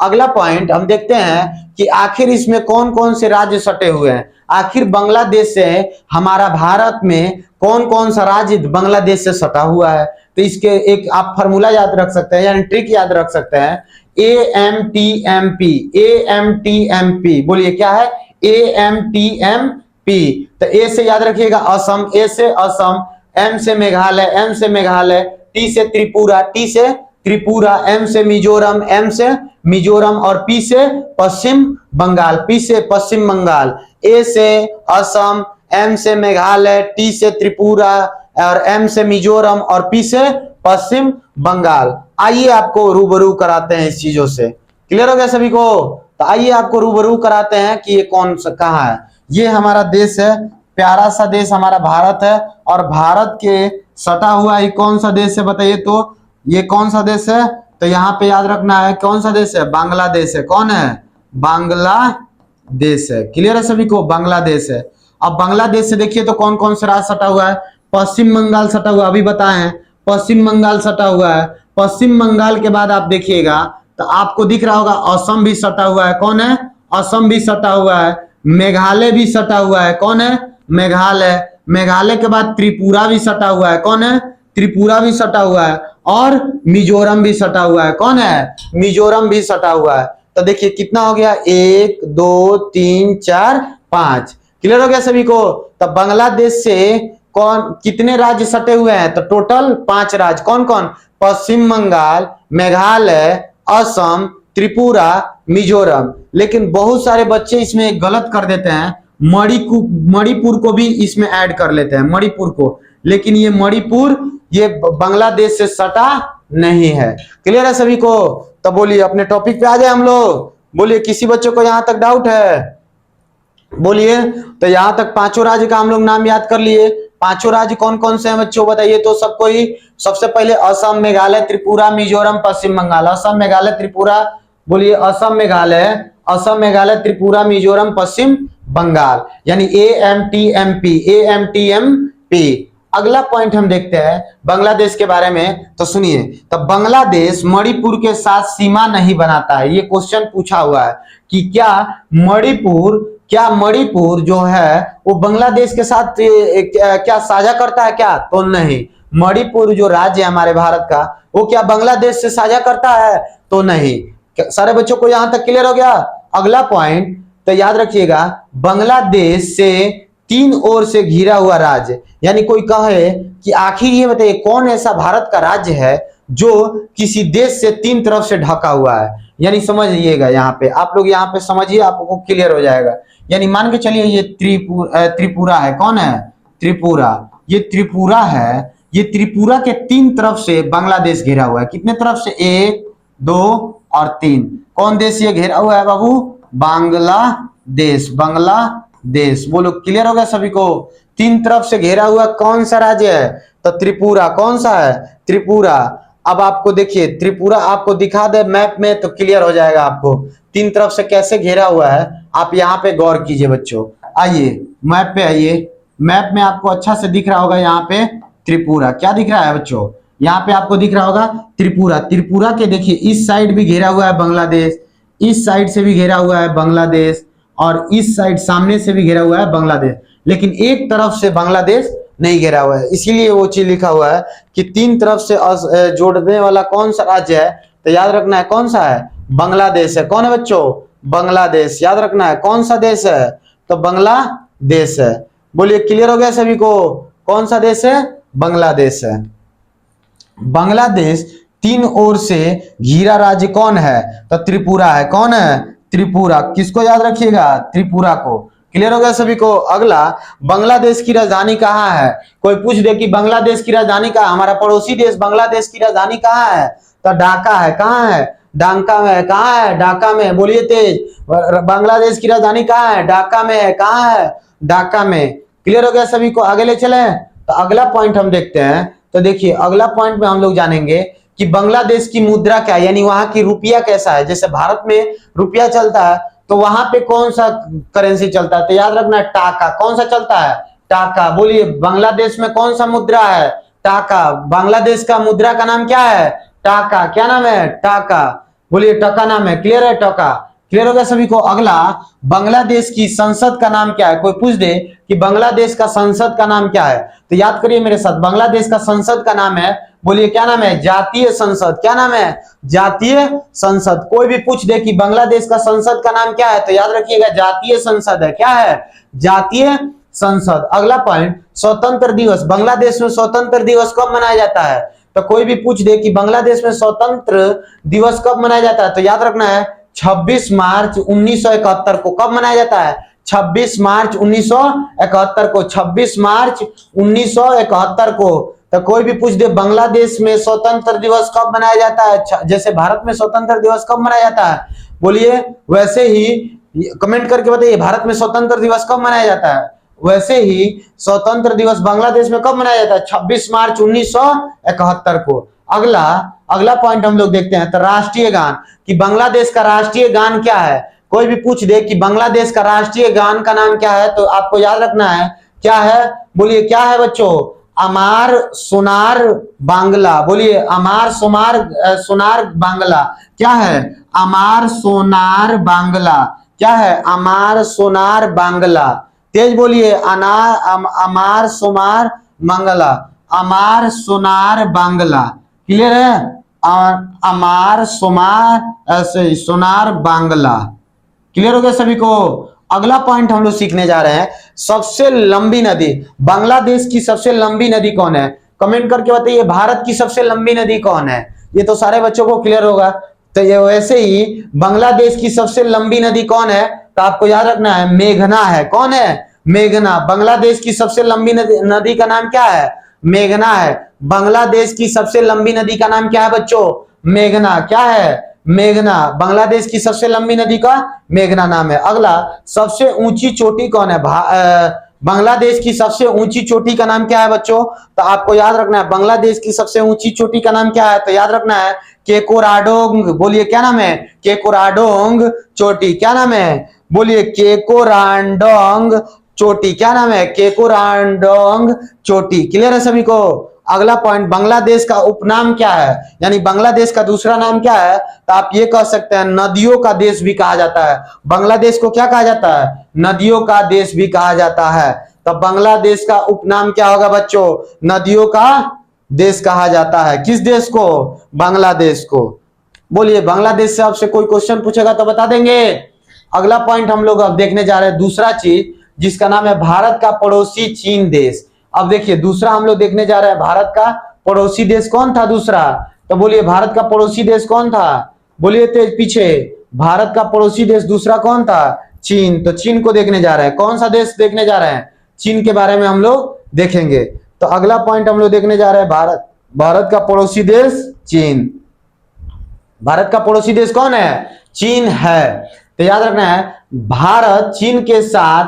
अगला पॉइंट हम देखते हैं कि आखिर इसमें कौन कौन से राज्य सटे हुए हैं। आखिर बांग्लादेश से हमारा भारत में कौन कौन सा राज्य बांग्लादेश से सटा हुआ है, तो इसके एक आप फॉर्मूला याद रख सकते हैं, यानी ट्रिक याद रख सकते हैं। AMTMP, AMTMP। बोलिए क्या है, AMTMP। तो ए से याद रखिएगा असम, ए से असम, एम से मेघालय, एम से मेघालय, टी से त्रिपुरा, टी से त्रिपुरा, एम से मिजोरम, एम से मिजोरम और पी से पश्चिम बंगाल, पी से पश्चिम बंगाल। ए से असम, एम से मेघालय, टी से त्रिपुरा और एम से मिजोरम और पी से पश्चिम बंगाल। आइए आपको रूबरू कराते हैं इस चीजों से। क्लियर हो गया सभी को। तो आइए आपको रूबरू कराते हैं कि ये कौन सा कहाँ है। ये हमारा देश है, प्यारा सा देश हमारा भारत है। और भारत के सटा हुआ ये कौन सा देश है बताइए, तो ये कौन सा देश है, तो यहाँ पे याद रखना है कौन सा देश है, बांग्लादेश है। कौन है, बांग्लादेश है। क्लियर है सभी को, बांग्लादेश है। अब बांग्लादेश से देखिए तो कौन कौन से राज्य सटा हुआ है, पश्चिम बंगाल सटा हुआ, अभी बताए हैं पश्चिम बंगाल सटा हुआ है। पश्चिम बंगाल के बाद आप देखिएगा तो आपको दिख रहा होगा असम भी सटा हुआ है। कौन है, असम भी सटा हुआ है। मेघालय भी सटा हुआ है। कौन है, मेघालय। मेघालय के बाद त्रिपुरा भी सटा हुआ है। कौन है, त्रिपुरा भी सटा हुआ है। और मिजोरम भी सटा हुआ है। कौन है, मिजोरम भी सटा हुआ है। तो देखिए कितना हो गया, 1 2 3 4 5। क्लियर हो गया सभी को। तो बांग्लादेश से कौन कितने राज्य सटे हुए हैं, तो टोटल 5 राज्य। कौन कौन, पश्चिम बंगाल, मेघालय, असम, त्रिपुरा, मिजोरम। लेकिन बहुत सारे बच्चे इसमें गलत कर देते हैं, मणिपुर को भी इसमें ऐड कर लेते हैं, मणिपुर को। लेकिन ये मणिपुर ये बांग्लादेश से सटा नहीं है। क्लियर है सभी को। तो बोलिए अपने टॉपिक पे आ जाए हम लोग। बोलिए किसी बच्चों को यहां तक डाउट है, बोलिए। तो यहां तक 5 राज्य का हम लोग नाम याद कर लिए। 5 राज्य कौन कौन से हैं बच्चों बताइए तो सबको ही। सबसे पहले असम, मेघालय, त्रिपुरा, मिजोरम, पश्चिम बंगाल। असम, मेघालय, त्रिपुरा। बोलिए असम, मेघालय, त्रिपुरा, मिजोरम, पश्चिम बंगाल। यानी AMTMP, AMTMP। अगला पॉइंट हम देखते हैं बांग्लादेश के बारे में। तो सुनिए, तो बांग्लादेश मणिपुर के साथ सीमा नहीं बनाता है। ये क्वेश्चन पूछा हुआ है कि क्या मणिपुर जो है वो बांग्लादेश के साथ क्या साझा करता है क्या, तो नहीं। मणिपुर जो राज्य है हमारे भारत का वो क्या बांग्लादेश से साझा करता है, तो नहीं। सारे बच्चों को यहां तक क्लियर हो गया। अगला पॉइंट तो याद रखिएगा, बांग्लादेश से 3 ओर से घिरा हुआ राज्य। यानी कोई कहे कि आखिर ये बताइए कौन ऐसा भारत का राज्य है जो किसी देश से 3 तरफ से ढका हुआ है। यानी समझिएगा, यहाँ पे आप लोग यहाँ पे समझिए, आपको क्लियर हो जाएगा। यानी मान के चलिए ये त्रिपुरा है। कौन है, त्रिपुरा। ये त्रिपुरा है, ये त्रिपुरा के तीन तरफ से बांग्लादेश घेरा हुआ है। कितने तरफ से? 1 2 और 3। कौन देश ये घेरा हुआ है बाबू? बांग्लादेश। बांग्लादेश बोलो, क्लियर हो गया सभी को? तीन तरफ से घेरा हुआ कौन सा राज्य है? तो त्रिपुरा। कौन सा है? त्रिपुरा। अब आपको देखिए त्रिपुरा आपको दिखा दे मैप में तो क्लियर हो जाएगा आपको तीन तरफ से कैसे घेरा हुआ है। आप यहाँ पे गौर कीजिए बच्चों। आइए मैप पे आइए। मैप में आपको अच्छा से दिख रहा होगा यहाँ पे त्रिपुरा। क्या दिख रहा है बच्चों? यहाँ पे आपको दिख रहा होगा त्रिपुरा। त्रिपुरा के देखिए इस साइड भी घेरा हुआ है बांग्लादेश, इस साइड से भी घेरा हुआ है बांग्लादेश, और इस साइड सामने से भी घेरा हुआ है बांग्लादेश, लेकिन एक तरफ से बांग्लादेश नहीं घेरा हुआ है। इसीलिए वो चीज लिखा हुआ है कि तीन तरफ से जोड़ने वाला कौन सा राज्य है? तो याद रखना है कौन सा है? बांग्लादेश है। कौन है बच्चों? बांग्लादेश। याद रखना है कौन सा देश है? तो बांग्लादेश है। बोलिए क्लियर हो गया सभी को? कौन सा देश है? बांग्लादेश है। बांग्लादेश तीन ओर से घिरा राज्य कौन है? तो त्रिपुरा है। कौन है? त्रिपुरा। किसको याद रखिएगा? त्रिपुरा को। क्लियर हो गया सभी को? अगला, बांग्लादेश की राजधानी कहाँ है? कोई पूछ दे कि बांग्लादेश की राजधानी कहाँ? हमारा पड़ोसी देश बांग्लादेश की राजधानी कहाँ है? तो ढाका है। कहाँ है? ढाका में है। कहाँ है? ढाका में। बोलिए तेज। बांग्लादेश की राजधानी कहाँ है? ढाका में है। कहाँ है? ढाका में। क्लियर हो गया सभी को? आगे ले चले। तो अगला पॉइंट हम देखते हैं। तो देखिए अगला पॉइंट में हम लोग जानेंगे कि बांग्लादेश की मुद्रा क्या है, यानी वहां की रुपया कैसा है। जैसे भारत में रुपया चलता है तो वहां पे कौन सा करेंसी चलता है? तो याद रखना टाका। कौन सा चलता है? टाका। बोलिए बांग्लादेश में कौन सा मुद्रा है? टाका। बांग्लादेश का मुद्रा का नाम क्या है? टाका। क्या नाम है? टाका। बोलिए टाका नाम है। क्लियर है? टाका। क्लियर हो गया सभी को? अगला, बांग्लादेश की संसद का नाम क्या है? कोई पूछ दे कि बांग्लादेश का संसद का नाम क्या है, तो याद करिए मेरे साथ, बांग्लादेश का संसद का नाम है, बोलिए क्या नाम है? जातीय संसद। क्या नाम है? जातीय संसद। कोई भी पूछ दे कि बांग्लादेश का संसद का नाम क्या है, तो याद रखिएगा जातीय संसद है। क्या है? जातीय संसद। अगला पॉइंट, स्वतंत्र दिवस। बांग्लादेश में स्वतंत्र दिवस कब मनाया जाता है? तो कोई भी पूछ दे कि बांग्लादेश में स्वतंत्र दिवस कब मनाया जाता है, तो याद रखना है 26 मार्च 1971 को। कब मनाया जाता है? 26 मार्च 1971 को। 26 मार्च 1971 को। तो कोई भी पूछ दे बांग्लादेश में स्वतंत्र दिवस कब मनाया जाता है, जैसे भारत में स्वतंत्र दिवस कब मनाया जाता है, बोलिए वैसे ही कमेंट करके बताइए भारत में स्वतंत्र दिवस कब मनाया जाता है। वैसे ही स्वतंत्र दिवस बांग्लादेश में कब मनाया जाता है? 26 मार्च 1971 को। अगला पॉइंट हम लोग देखते हैं। तो राष्ट्रीय गान, कि बांग्लादेश का राष्ट्रीय गान क्या है। कोई भी पूछ दे कि बांग्लादेश का राष्ट्रीय गान का नाम क्या है, तो आपको याद रखना है क्या है। बोलिए क्या है बच्चों? अमार सोनार बांग्ला। बोलिए अमार सोनार बांग्ला। क्या है? अमार सोनार बांग्ला। क्या है? अमार सोनार बांग्ला। तेज बोलिए। अमार सोनार बांग्ला। अमार सोनार बांग्ला। क्लियर है? अमार सोनार बांग्ला। क्लियर हो गया सभी को? अगला पॉइंट हम लोग सीखने जा रहे हैं, सबसे लंबी नदी। बांग्लादेश की सबसे लंबी नदी कौन है? कमेंट करके बताइए भारत की सबसे लंबी नदी कौन है। ये तो सारे बच्चों को क्लियर होगा। तो ये वैसे ही बांग्लादेश की सबसे लंबी नदी कौन है, तो आपको याद रखना है मेघना है। कौन है? मेघना। बांग्लादेश की सबसे लंबी नदी का नाम क्या है? मेघना है। बांग्लादेश की सबसे लंबी नदी का नाम क्या है बच्चों? मेघना। क्या है? मेघना। बांग्लादेश की सबसे लंबी नदी का मेघना नाम है। अगला, सबसे ऊंची चोटी कौन है? बांग्लादेश की सबसे ऊंची चोटी का नाम क्या है बच्चों? तो आपको याद रखना है बांग्लादेश की सबसे ऊंची चोटी का नाम क्या है, तो याद रखना है केकोराडोंग। बोलिए क्या नाम है? केकोराडोंग चोटी। क्या नाम है? बोलिए केकोराडोंग चोटी। क्या नाम है? केकोराडोंग चोटी। क्लियर है सभी को? अगला पॉइंट, बांग्लादेश का उपनाम क्या है, यानी बांग्लादेश का दूसरा नाम क्या है, तो आप ये कह सकते हैं नदियों का देश भी कहा जाता है। बांग्लादेश को क्या कहा जाता है? नदियों का देश भी कहा जाता है। तो बांग्लादेश का उपनाम क्या होगा बच्चों? नदियों का देश कहा जाता है। किस देश को? बांग्लादेश को। बोलिए बांग्लादेश से आपसे कोई क्वेश्चन पूछेगा तो बता देंगे। अगला पॉइंट हम लोग अब देखने जा रहे हैं, दूसरा चीज जिसका नाम है भारत का पड़ोसी चीन देश। अब देखिए दूसरा हम लोग देखने जा रहे हैं, भारत का पड़ोसी देश कौन था दूसरा, तो बोलिए भारत का पड़ोसी देश कौन था? बोलिए तेज पीछे। भारत का पड़ोसी देश दूसरा कौन था? चीन। तो चीन को देखने जा रहे हैं। कौन सा देश देखने जा रहे हैं? चीन के बारे में हम लोग देखेंगे। तो अगला पॉइंट हम लोग देखने जा रहे हैं भारत। भारत का पड़ोसी देश चीन। भारत का पड़ोसी देश कौन है? चीन है। तो याद रखना है, भारत चीन के साथ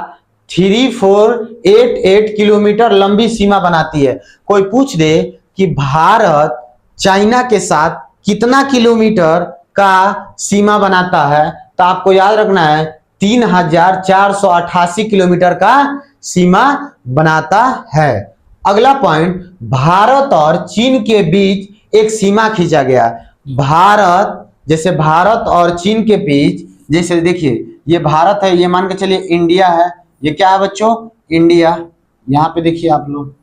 3488 किलोमीटर लंबी सीमा बनाती है। कोई पूछ दे कि भारत चाइना के साथ कितना किलोमीटर का सीमा बनाता है, तो आपको याद रखना है 3488 किलोमीटर का सीमा बनाता है। अगला पॉइंट, भारत और चीन के बीच एक सीमा खींचा गया। भारत, जैसे भारत और चीन के बीच, जैसे देखिए ये भारत है, ये मान के चलिए इंडिया है, ये क्या है बच्चों? इंडिया। यहाँ पे देखिए आप लोग,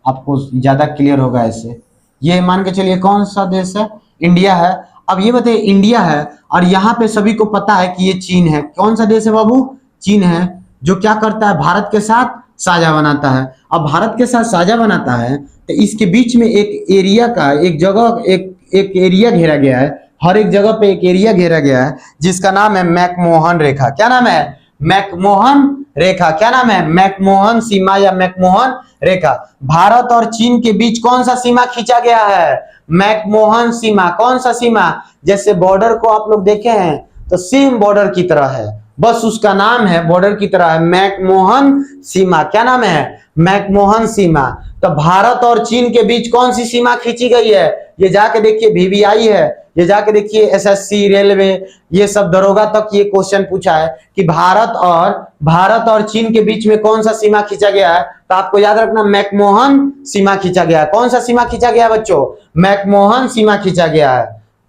आपको ज्यादा क्लियर होगा ऐसे। ये मान के चलिए कौन सा देश है? इंडिया है। अब ये बताइए इंडिया है और यहाँ पे सभी को पता है कि ये चीन है। कौन सा देश है बाबू? चीन है, जो क्या करता है? भारत के साथ साझा बनाता है। अब भारत के साथ साझा बनाता है तो इसके बीच में एक एरिया का, एक जगह, एक एरिया घेरा गया है। हर एक जगह पे एक एरिया घेरा गया है जिसका नाम है मैकमोहन रेखा। क्या नाम है? मैकमोहन रेखा। क्या नाम है? मैकमोहन सीमा या मैकमोहन रेखा। भारत और चीन के बीच कौन सा सीमा खींचा गया है? मैकमोहन सीमा। कौन सा सीमा? जैसे बॉर्डर को आप लोग देखे हैं तो सेम बॉर्डर की तरह है, बस उसका नाम है बॉर्डर की तरह है, मैकमोहन सीमा। क्या नाम है? मैकमोहन सीमा। तो भारत और चीन के बीच कौन सी सीमा खींची गई है? ये जाके देखिए वीवीआई है, ये जाके देखिए एसएससी, रेलवे, ये सब दरोगा तक ये क्वेश्चन पूछा है कि भारत और चीन के बीच में कौन सा सीमा खींचा गया है। तो आपको याद रखना मैकमोहन सीमा खींचा गया है। कौन सा सीमा खींचा गया बच्चों? मैकमोहन सीमा खींचा गया है।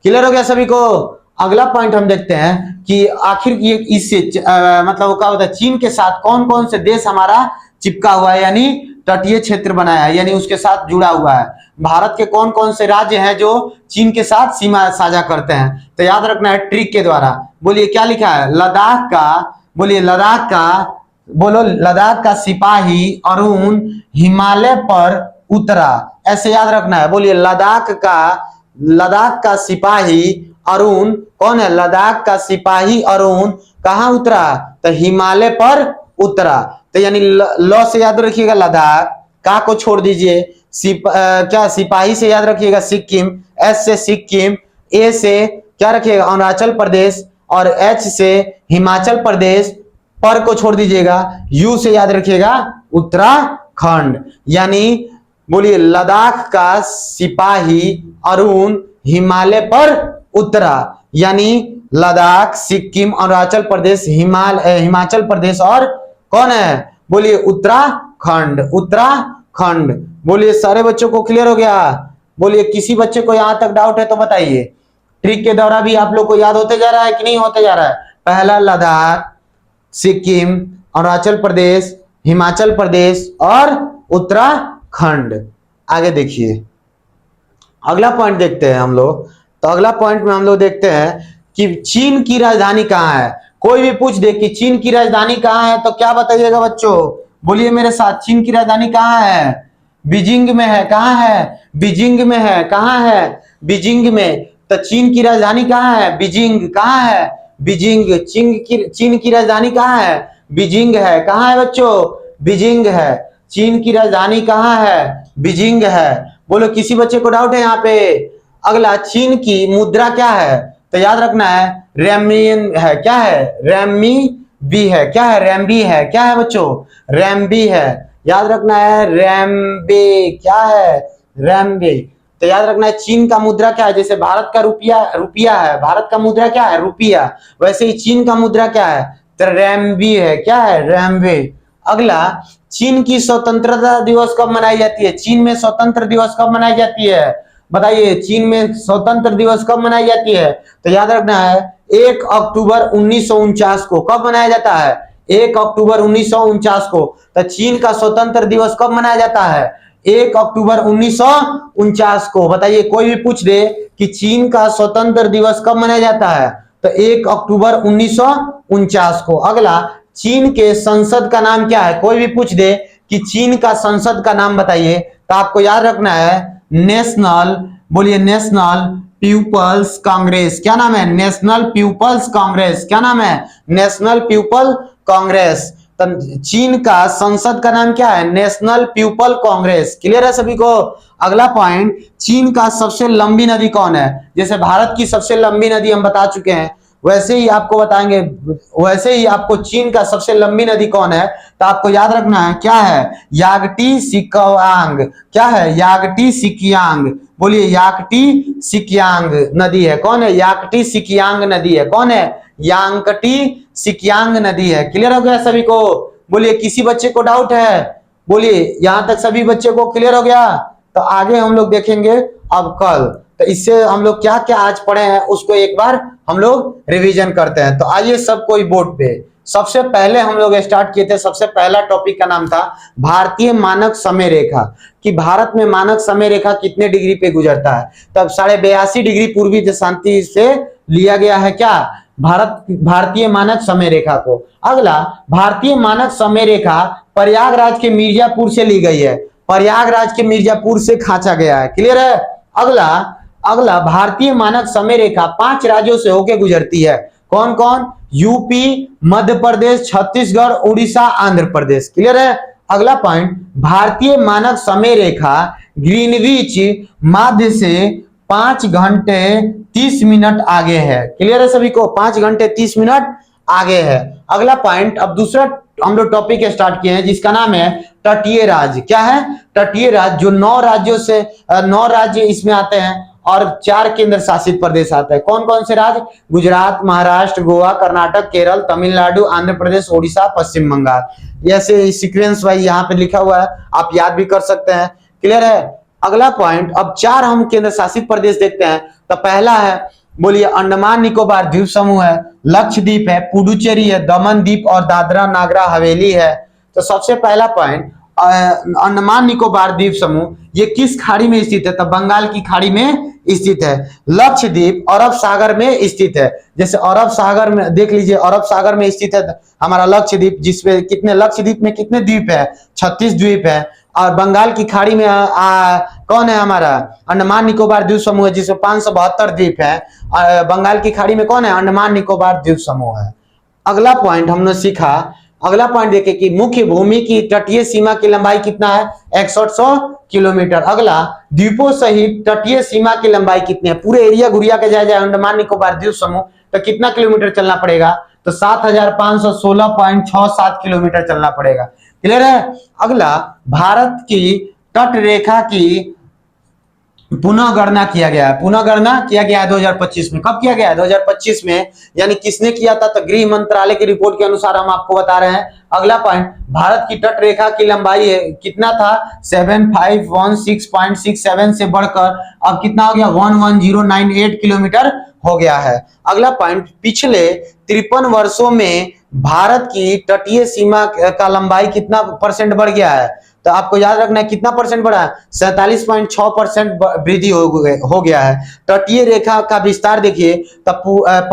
क्लियर हो गया सभी को? अगला पॉइंट हम देखते हैं कि आखिर ये इससे मतलब क्या होता है, चीन के साथ कौन कौन से देश हमारा चिपका हुआ है, यानी तटीय क्षेत्र बनाया है, यानी उसके साथ जुड़ा हुआ है। भारत के कौन कौन से राज्य हैं जो चीन के साथ सीमा साझा करते हैं? तो याद रखना है ट्रिक के द्वारा। बोलिए क्या लिखा है? लद्दाख का, बोलिए लद्दाख का, बोलो लद्दाख का सिपाही अरुण हिमालय पर उतरा। ऐसे याद रखना है। बोलिए लद्दाख का सिपाही अरुण कौन है? लद्दाख का सिपाही अरुण कहां उतरा? तो हिमालय पर उतरा। तो यानी ल से याद रखिएगा लद्दाख, का को छोड़ दीजिए, क्या सिपाही से याद रखिएगा सिक्किम, एस से सिक्किम, ए से क्या रखिएगा अरुणाचल प्रदेश, और एच से हिमाचल प्रदेश, पर को छोड़ दीजिएगा, यू से याद रखिएगा उत्तराखंड। यानी बोलिए लद्दाख का सिपाही अरुण हिमालय पर उतरा, यानी लद्दाख, सिक्किम, अरुणाचल प्रदेश, हिमाचल प्रदेश और कौन है? बोलिए उत्तराखंड। उत्तराखंड। बोलिए सारे बच्चों को क्लियर हो गया? बोलिए किसी बच्चे को यहां तक डाउट है तो बताइए। ट्रिक के द्वारा भी आप लोग को याद होते जा रहा है कि नहीं होते जा रहा है? पहला लद्दाख, सिक्किम, अरुणाचल प्रदेश, हिमाचल प्रदेश और उत्तराखंड। आगे देखिए अगला पॉइंट देखते हैं हम लोग। तो अगला पॉइंट में हम लोग देखते हैं कि चीन की राजधानी कहाँ है। कोई भी पूछ दे कि चीन की राजधानी कहाँ है तो क्या बताइएगा बच्चों? बोलिए मेरे साथ, चीन की राजधानी कहाँ है? बीजिंग में है। कहाँ है? बीजिंग में है। कहाँ है? बीजिंग में। तो चीन की राजधानी कहाँ है? बीजिंग। कहाँ है? बीजिंग। चीन की राजधानी कहाँ है? बीजिंग है। कहाँ है बच्चों? बीजिंग है। चीन की राजधानी कहाँ है? बीजिंग है। बोलो किसी बच्चे को डाउट है यहाँ पे? अगला, चीन की मुद्रा क्या है? तो याद रखना है रेमियन है। क्या है? रैमी बी है। क्या है? रैम्बी है। क्या है बच्चों? रैम्बी है। याद रखना है रैम्बे। क्या है? रैम्बे। तो याद रखना है चीन का मुद्रा क्या है? जैसे भारत का रुपया है, भारत का मुद्रा क्या है? रुपया। वैसे ही चीन का मुद्रा क्या है? तो रैम्बी है। क्या है? रैम्बे। अगला, चीन की स्वतंत्रता दिवस कब मनाई जाती है? चीन में स्वतंत्र दिवस कब मनाई जाती है? बताइए चीन में स्वतंत्र दिवस कब मनाई जाती है? तो याद रखना है 1 अक्टूबर 1949 को। कब मनाया जाता है? 1 अक्टूबर 1949 को। तो चीन का स्वतंत्र दिवस कब मनाया जाता है? 1 अक्टूबर 1949 को। बताइए कोई भी पूछ दे कि चीन का स्वतंत्र दिवस कब मनाया जाता है? तो 1 अक्टूबर 1949 को। अगला, चीन के संसद का नाम क्या है? कोई भी पूछ दे कि चीन का संसद का नाम बताइए, तो आपको याद रखना है नेशनल, बोलिए नेशनल पीपल्स कांग्रेस। क्या नाम है? National People's Congress. क्या नाम है? National People Congress. चीन का संसद का नाम क्या है? National People Congress. क्लियर है सभी को? अगला पॉइंट, चीन का सबसे लंबी नदी कौन है? जैसे भारत की सबसे लंबी नदी हम बता चुके हैं, वैसे ही आपको बताएंगे, वैसे ही आपको चीन का सबसे लंबी नदी कौन है, तो आपको याद रखना है क्या है? यागटी सिकियांग। क्या है? यागटी सिकियांग। बोलिए, याकटी सिकियांग नदी है। कौन है? याकटी सिकियांग नदी है। कौन है? यांगटी सिकियांग नदी है। क्लियर हो गया सभी को? बोलिए, किसी बच्चे को डाउट है? बोलिए, यहां तक सभी बच्चे को क्लियर हो गया? तो आगे हम लोग देखेंगे अब कल। तो इससे हम लोग क्या क्या आज पढ़े हैं उसको एक बार हम लोग रिवीजन करते हैं। तो आइए सब कोई बोर्ड पे। सबसे पहले हम लोग स्टार्ट किए थे, सबसे पहला टॉपिक का नाम था भारतीय मानक समय रेखा, कि भारत में मानक समय रेखा कितने डिग्री पे गुजरता है। तब 82.5 डिग्री पूर्वी देशांती से लिया गया है क्या? भारतीय मानक समय रेखा को। अगला, भारतीय मानक समय रेखा प्रयागराज के मिर्जापुर से ली गई है। प्रयागराज के मिर्जापुर से खांचा गया है। क्लियर है? अगला अगला भारतीय मानक समय रेखा 5 राज्यों से होकर गुजरती है। कौन कौन? यूपी, मध्य प्रदेश, छत्तीसगढ़, उड़ीसा, आंध्र प्रदेश। क्लियर है? अगला पॉइंट, भारतीय मानक समय रेखा ग्रीनविच माध्य से 5 घंटे 30 मिनट आगे है। क्लियर है सभी को? 5 घंटे 30 मिनट आगे है। अगला पॉइंट, अब दूसरा हम लोग टॉपिक स्टार्ट किए हैं जिसका नाम है तटीय राज्य। क्या है? तटीय राज्य, जो 9 राज्यों से 9 राज्य इसमें आते हैं और 4 केंद्र शासित प्रदेश आता है। कौन कौन से राज्य? गुजरात, महाराष्ट्र, गोवा, कर्नाटक, केरल, तमिलनाडु, आंध्र प्रदेश, ओडिशा, पश्चिम बंगाल। ऐसे सीक्वेंस वाइज यहाँ पे लिखा हुआ है, आप याद भी कर सकते हैं। क्लियर है? अगला पॉइंट, अब 4 हम केंद्र शासित प्रदेश देखते हैं। तो पहला है, बोलिए, अंडमान निकोबार द्वीप समूह है, लक्षद्वीप है, पुडुचेरी है, दमन द्वीप और दादरा नागर हवेली है। तो सबसे पहला पॉइंट, अंडमान निकोबार द्वीप समूह ये किस खाड़ी में स्थित है? तो बंगाल की खाड़ी में स्थित है। लक्षद्वीप अरब सागर में स्थित है। जैसे अरब सागर में देख लीजिए, अरब सागर में स्थित है हमारा लक्षद्वीप, जिसपे कितने, लक्षद्वीप में कितने द्वीप है? 36 द्वीप है। और बंगाल की खाड़ी में कौन है? हमारा अंडमान निकोबार द्वीप समूह है, जिसमें 572 द्वीप है। बंगाल की खाड़ी में कौन है? अंडमान निकोबार द्वीप समूह है। अगला पॉइंट हमने सीखा, अगला पॉइंट देखे कि मुख्य भूमि की तटीय सीमा की लंबाई कितना है? 6100 किलोमीटर। अगला, द्वीपों सहित तटीय सीमा की लंबाई कितनी है? पूरे एरिया घुरिया के जाए अंडमान निकोबार द्वीप समूह तो कितना किलोमीटर चलना पड़ेगा? तो 7516.67 किलोमीटर चलना पड़ेगा। क्लियर है? अगला, भारत की तट रेखा की पुनः गणना किया गया है। पुनः गणना किया गया है 2025 में। कब किया गया है? 2025 में। यानी किसने किया था? तो गृह मंत्रालय की रिपोर्ट के अनुसार हम आपको बता रहे हैं। अगला पॉइंट, भारत की तट रेखा की लंबाई है कितना था? 7516.67 से बढ़कर अब कितना हो गया? 11098 किलोमीटर हो गया है। अगला पॉइंट, पिछले 53 वर्षों में भारत की तटीय सीमा का लंबाई कितना % बढ़ गया है? तो आपको याद रखना है कितना % बढ़ा है? 47.6% वृद्धि हो गया है। तटीय रेखा का विस्तार देखिए, तब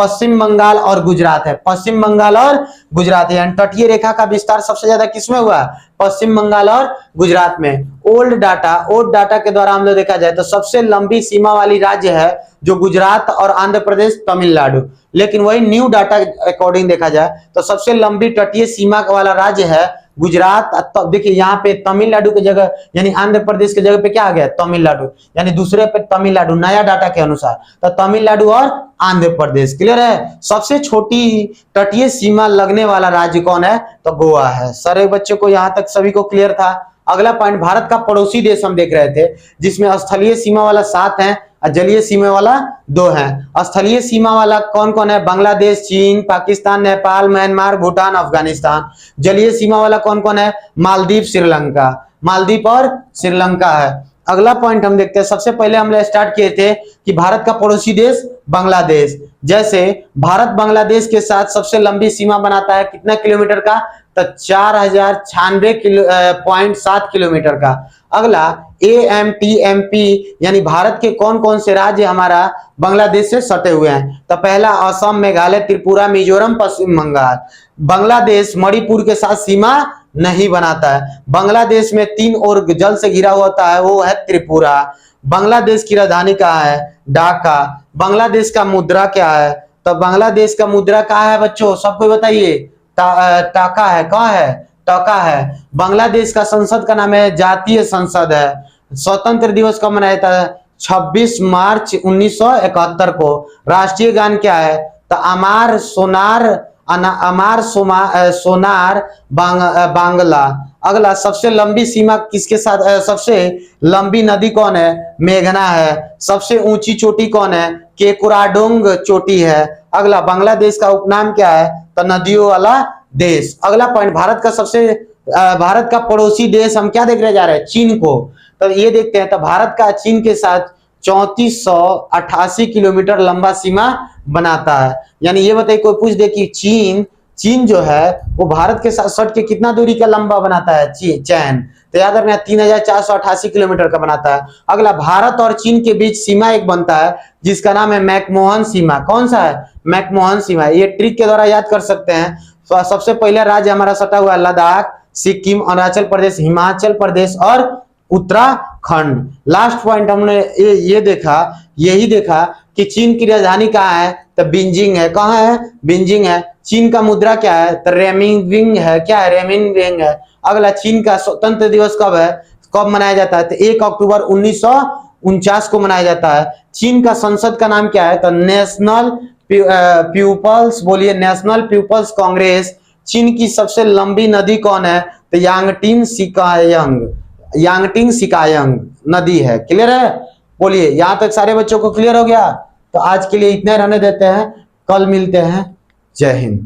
पश्चिम बंगाल और गुजरात है। पश्चिम बंगाल और गुजरात है, यानी तटीय रेखा का विस्तार सबसे ज्यादा किसमें हुआ? पश्चिम बंगाल और गुजरात में। ओल्ड डाटा के द्वारा हम लोग देखा जाए तो सबसे लंबी सीमा वाली राज्य है जो गुजरात और आंध्र प्रदेश, तमिलनाडु। लेकिन वही न्यू डाटा अकॉर्डिंग देखा जाए तो सबसे लंबी तटीय सीमा वाला राज्य है गुजरात। तो देखिए यहाँ पे तमिलनाडु की जगह, यानी आंध्र प्रदेश की जगह पे क्या आ गया? तमिलनाडु, यानी दूसरे पे तमिलनाडु, नया डाटा के अनुसार। तो तमिलनाडु और आंध्र प्रदेश। क्लियर है? सबसे छोटी तटीय सीमा लगने वाला राज्य कौन है? तो गोवा है। सारे बच्चों को यहाँ तक सभी को क्लियर था। अगला पॉइंट, भारत का पड़ोसी देश हम देख रहे थे, जिसमें स्थलीय सीमा वाला 7 है और जलीय सीमा वाला 2 है। स्थलीय सीमा वाला कौन कौन है? बांग्लादेश, चीन, पाकिस्तान, नेपाल, म्यांमार, भूटान, अफगानिस्तान। जलीय सीमा वाला कौन कौन है? मालदीव, श्रीलंका। मालदीव और श्रीलंका है। अगला पॉइंट हम देखते हैं, सबसे पहले हमने स्टार्ट किए थे कि भारत का पड़ोसी देश बांग्लादेश। जैसे भारत बांग्लादेश के साथ सबसे लंबी सीमा बनाता है, कितना किलोमीटर का? तो 4096.7 किलोमीटर का। अगला, AMTMP, यानी भारत के कौन कौन से राज्य हमारा बांग्लादेश से सटे हुए हैं? तो पहला असम, मेघालय, त्रिपुरा, मिजोरम, पश्चिम बंगाल। बांग्लादेश मणिपुर के साथ सीमा नहीं बनाता है। बांग्लादेश में 3 और जल से घिरा होता है, वो है त्रिपुरा। बांग्लादेश की राजधानी कहाँ है? ढाका। बांग्लादेश का मुद्रा क्या है? तो बांग्लादेश का मुद्रा कहाँ है बच्चों? सबको बताइए। टाका है, कहाँ है, टाका है। बांग्लादेश का संसद का नाम है जातीय संसद है। स्वतंत्र दिवस कब मनाया जाता है? 26 मार्च 1971 को। राष्ट्रीय गान क्या है? तो अमार सोनार सोनार बांग्ला। अगला, सबसे लंबी सीमा किसके साथ, सबसे लंबी नदी कौन है? मेघना है। सबसे ऊंची चोटी कौन है? केकुराडोंग चोटी है। अगला, बांग्लादेश का उपनाम क्या है? तो नदियों वाला देश। अगला पॉइंट, भारत का पड़ोसी देश हम क्या देख रहे जा रहे हैं? चीन को। तो ये देखते हैं, तो भारत का चीन के साथ 3488 किलोमीटर लंबा सीमा बनाता है। यानी ये बताइए, कोई पूछ दे कि चीन जो है वो भारत के साथ सट के कितना दूरी का लंबा बनाता है? चैन, तो याद रखना 3488 किलोमीटर का बनाता है। अगला, भारत और चीन के बीच सीमा एक बनता है जिसका नाम है मैकमोहन सीमा। कौन सा है? मैकमोहन सीमा। ये ट्रिक के द्वारा याद कर सकते हैं। तो सबसे पहले राज्य हमारा सटा हुआ है लद्दाख, सिक्किम, अरुणाचल प्रदेश, हिमाचल प्रदेश और उत्तराखंड। लास्ट पॉइंट हमने ये देखा, यही देखा कि चीन की राजधानी कहाँ है? तो बीजिंग है। कहाँ है? बीजिंग है। चीन का मुद्रा क्या है? तो रेमिनविंग है। क्या है? रेमिनविंग है। अगला, चीन का स्वतंत्र दिवस कब है, कब मनाया जाता है? तो 1 अक्टूबर 1949 को मनाया जाता है। चीन का संसद का नाम क्या है? तो नेशनल पीपल्स, बोलिए, नेशनल पीपल्स कांग्रेस। चीन की सबसे लंबी नदी कौन है? तो यांगटिंग सिकायंग नदी है। क्लियर है? बोलिए, यहां तक सारे बच्चों को क्लियर हो गया? तो आज के लिए इतने रहने देते हैं, कल मिलते हैं। जय हिंद।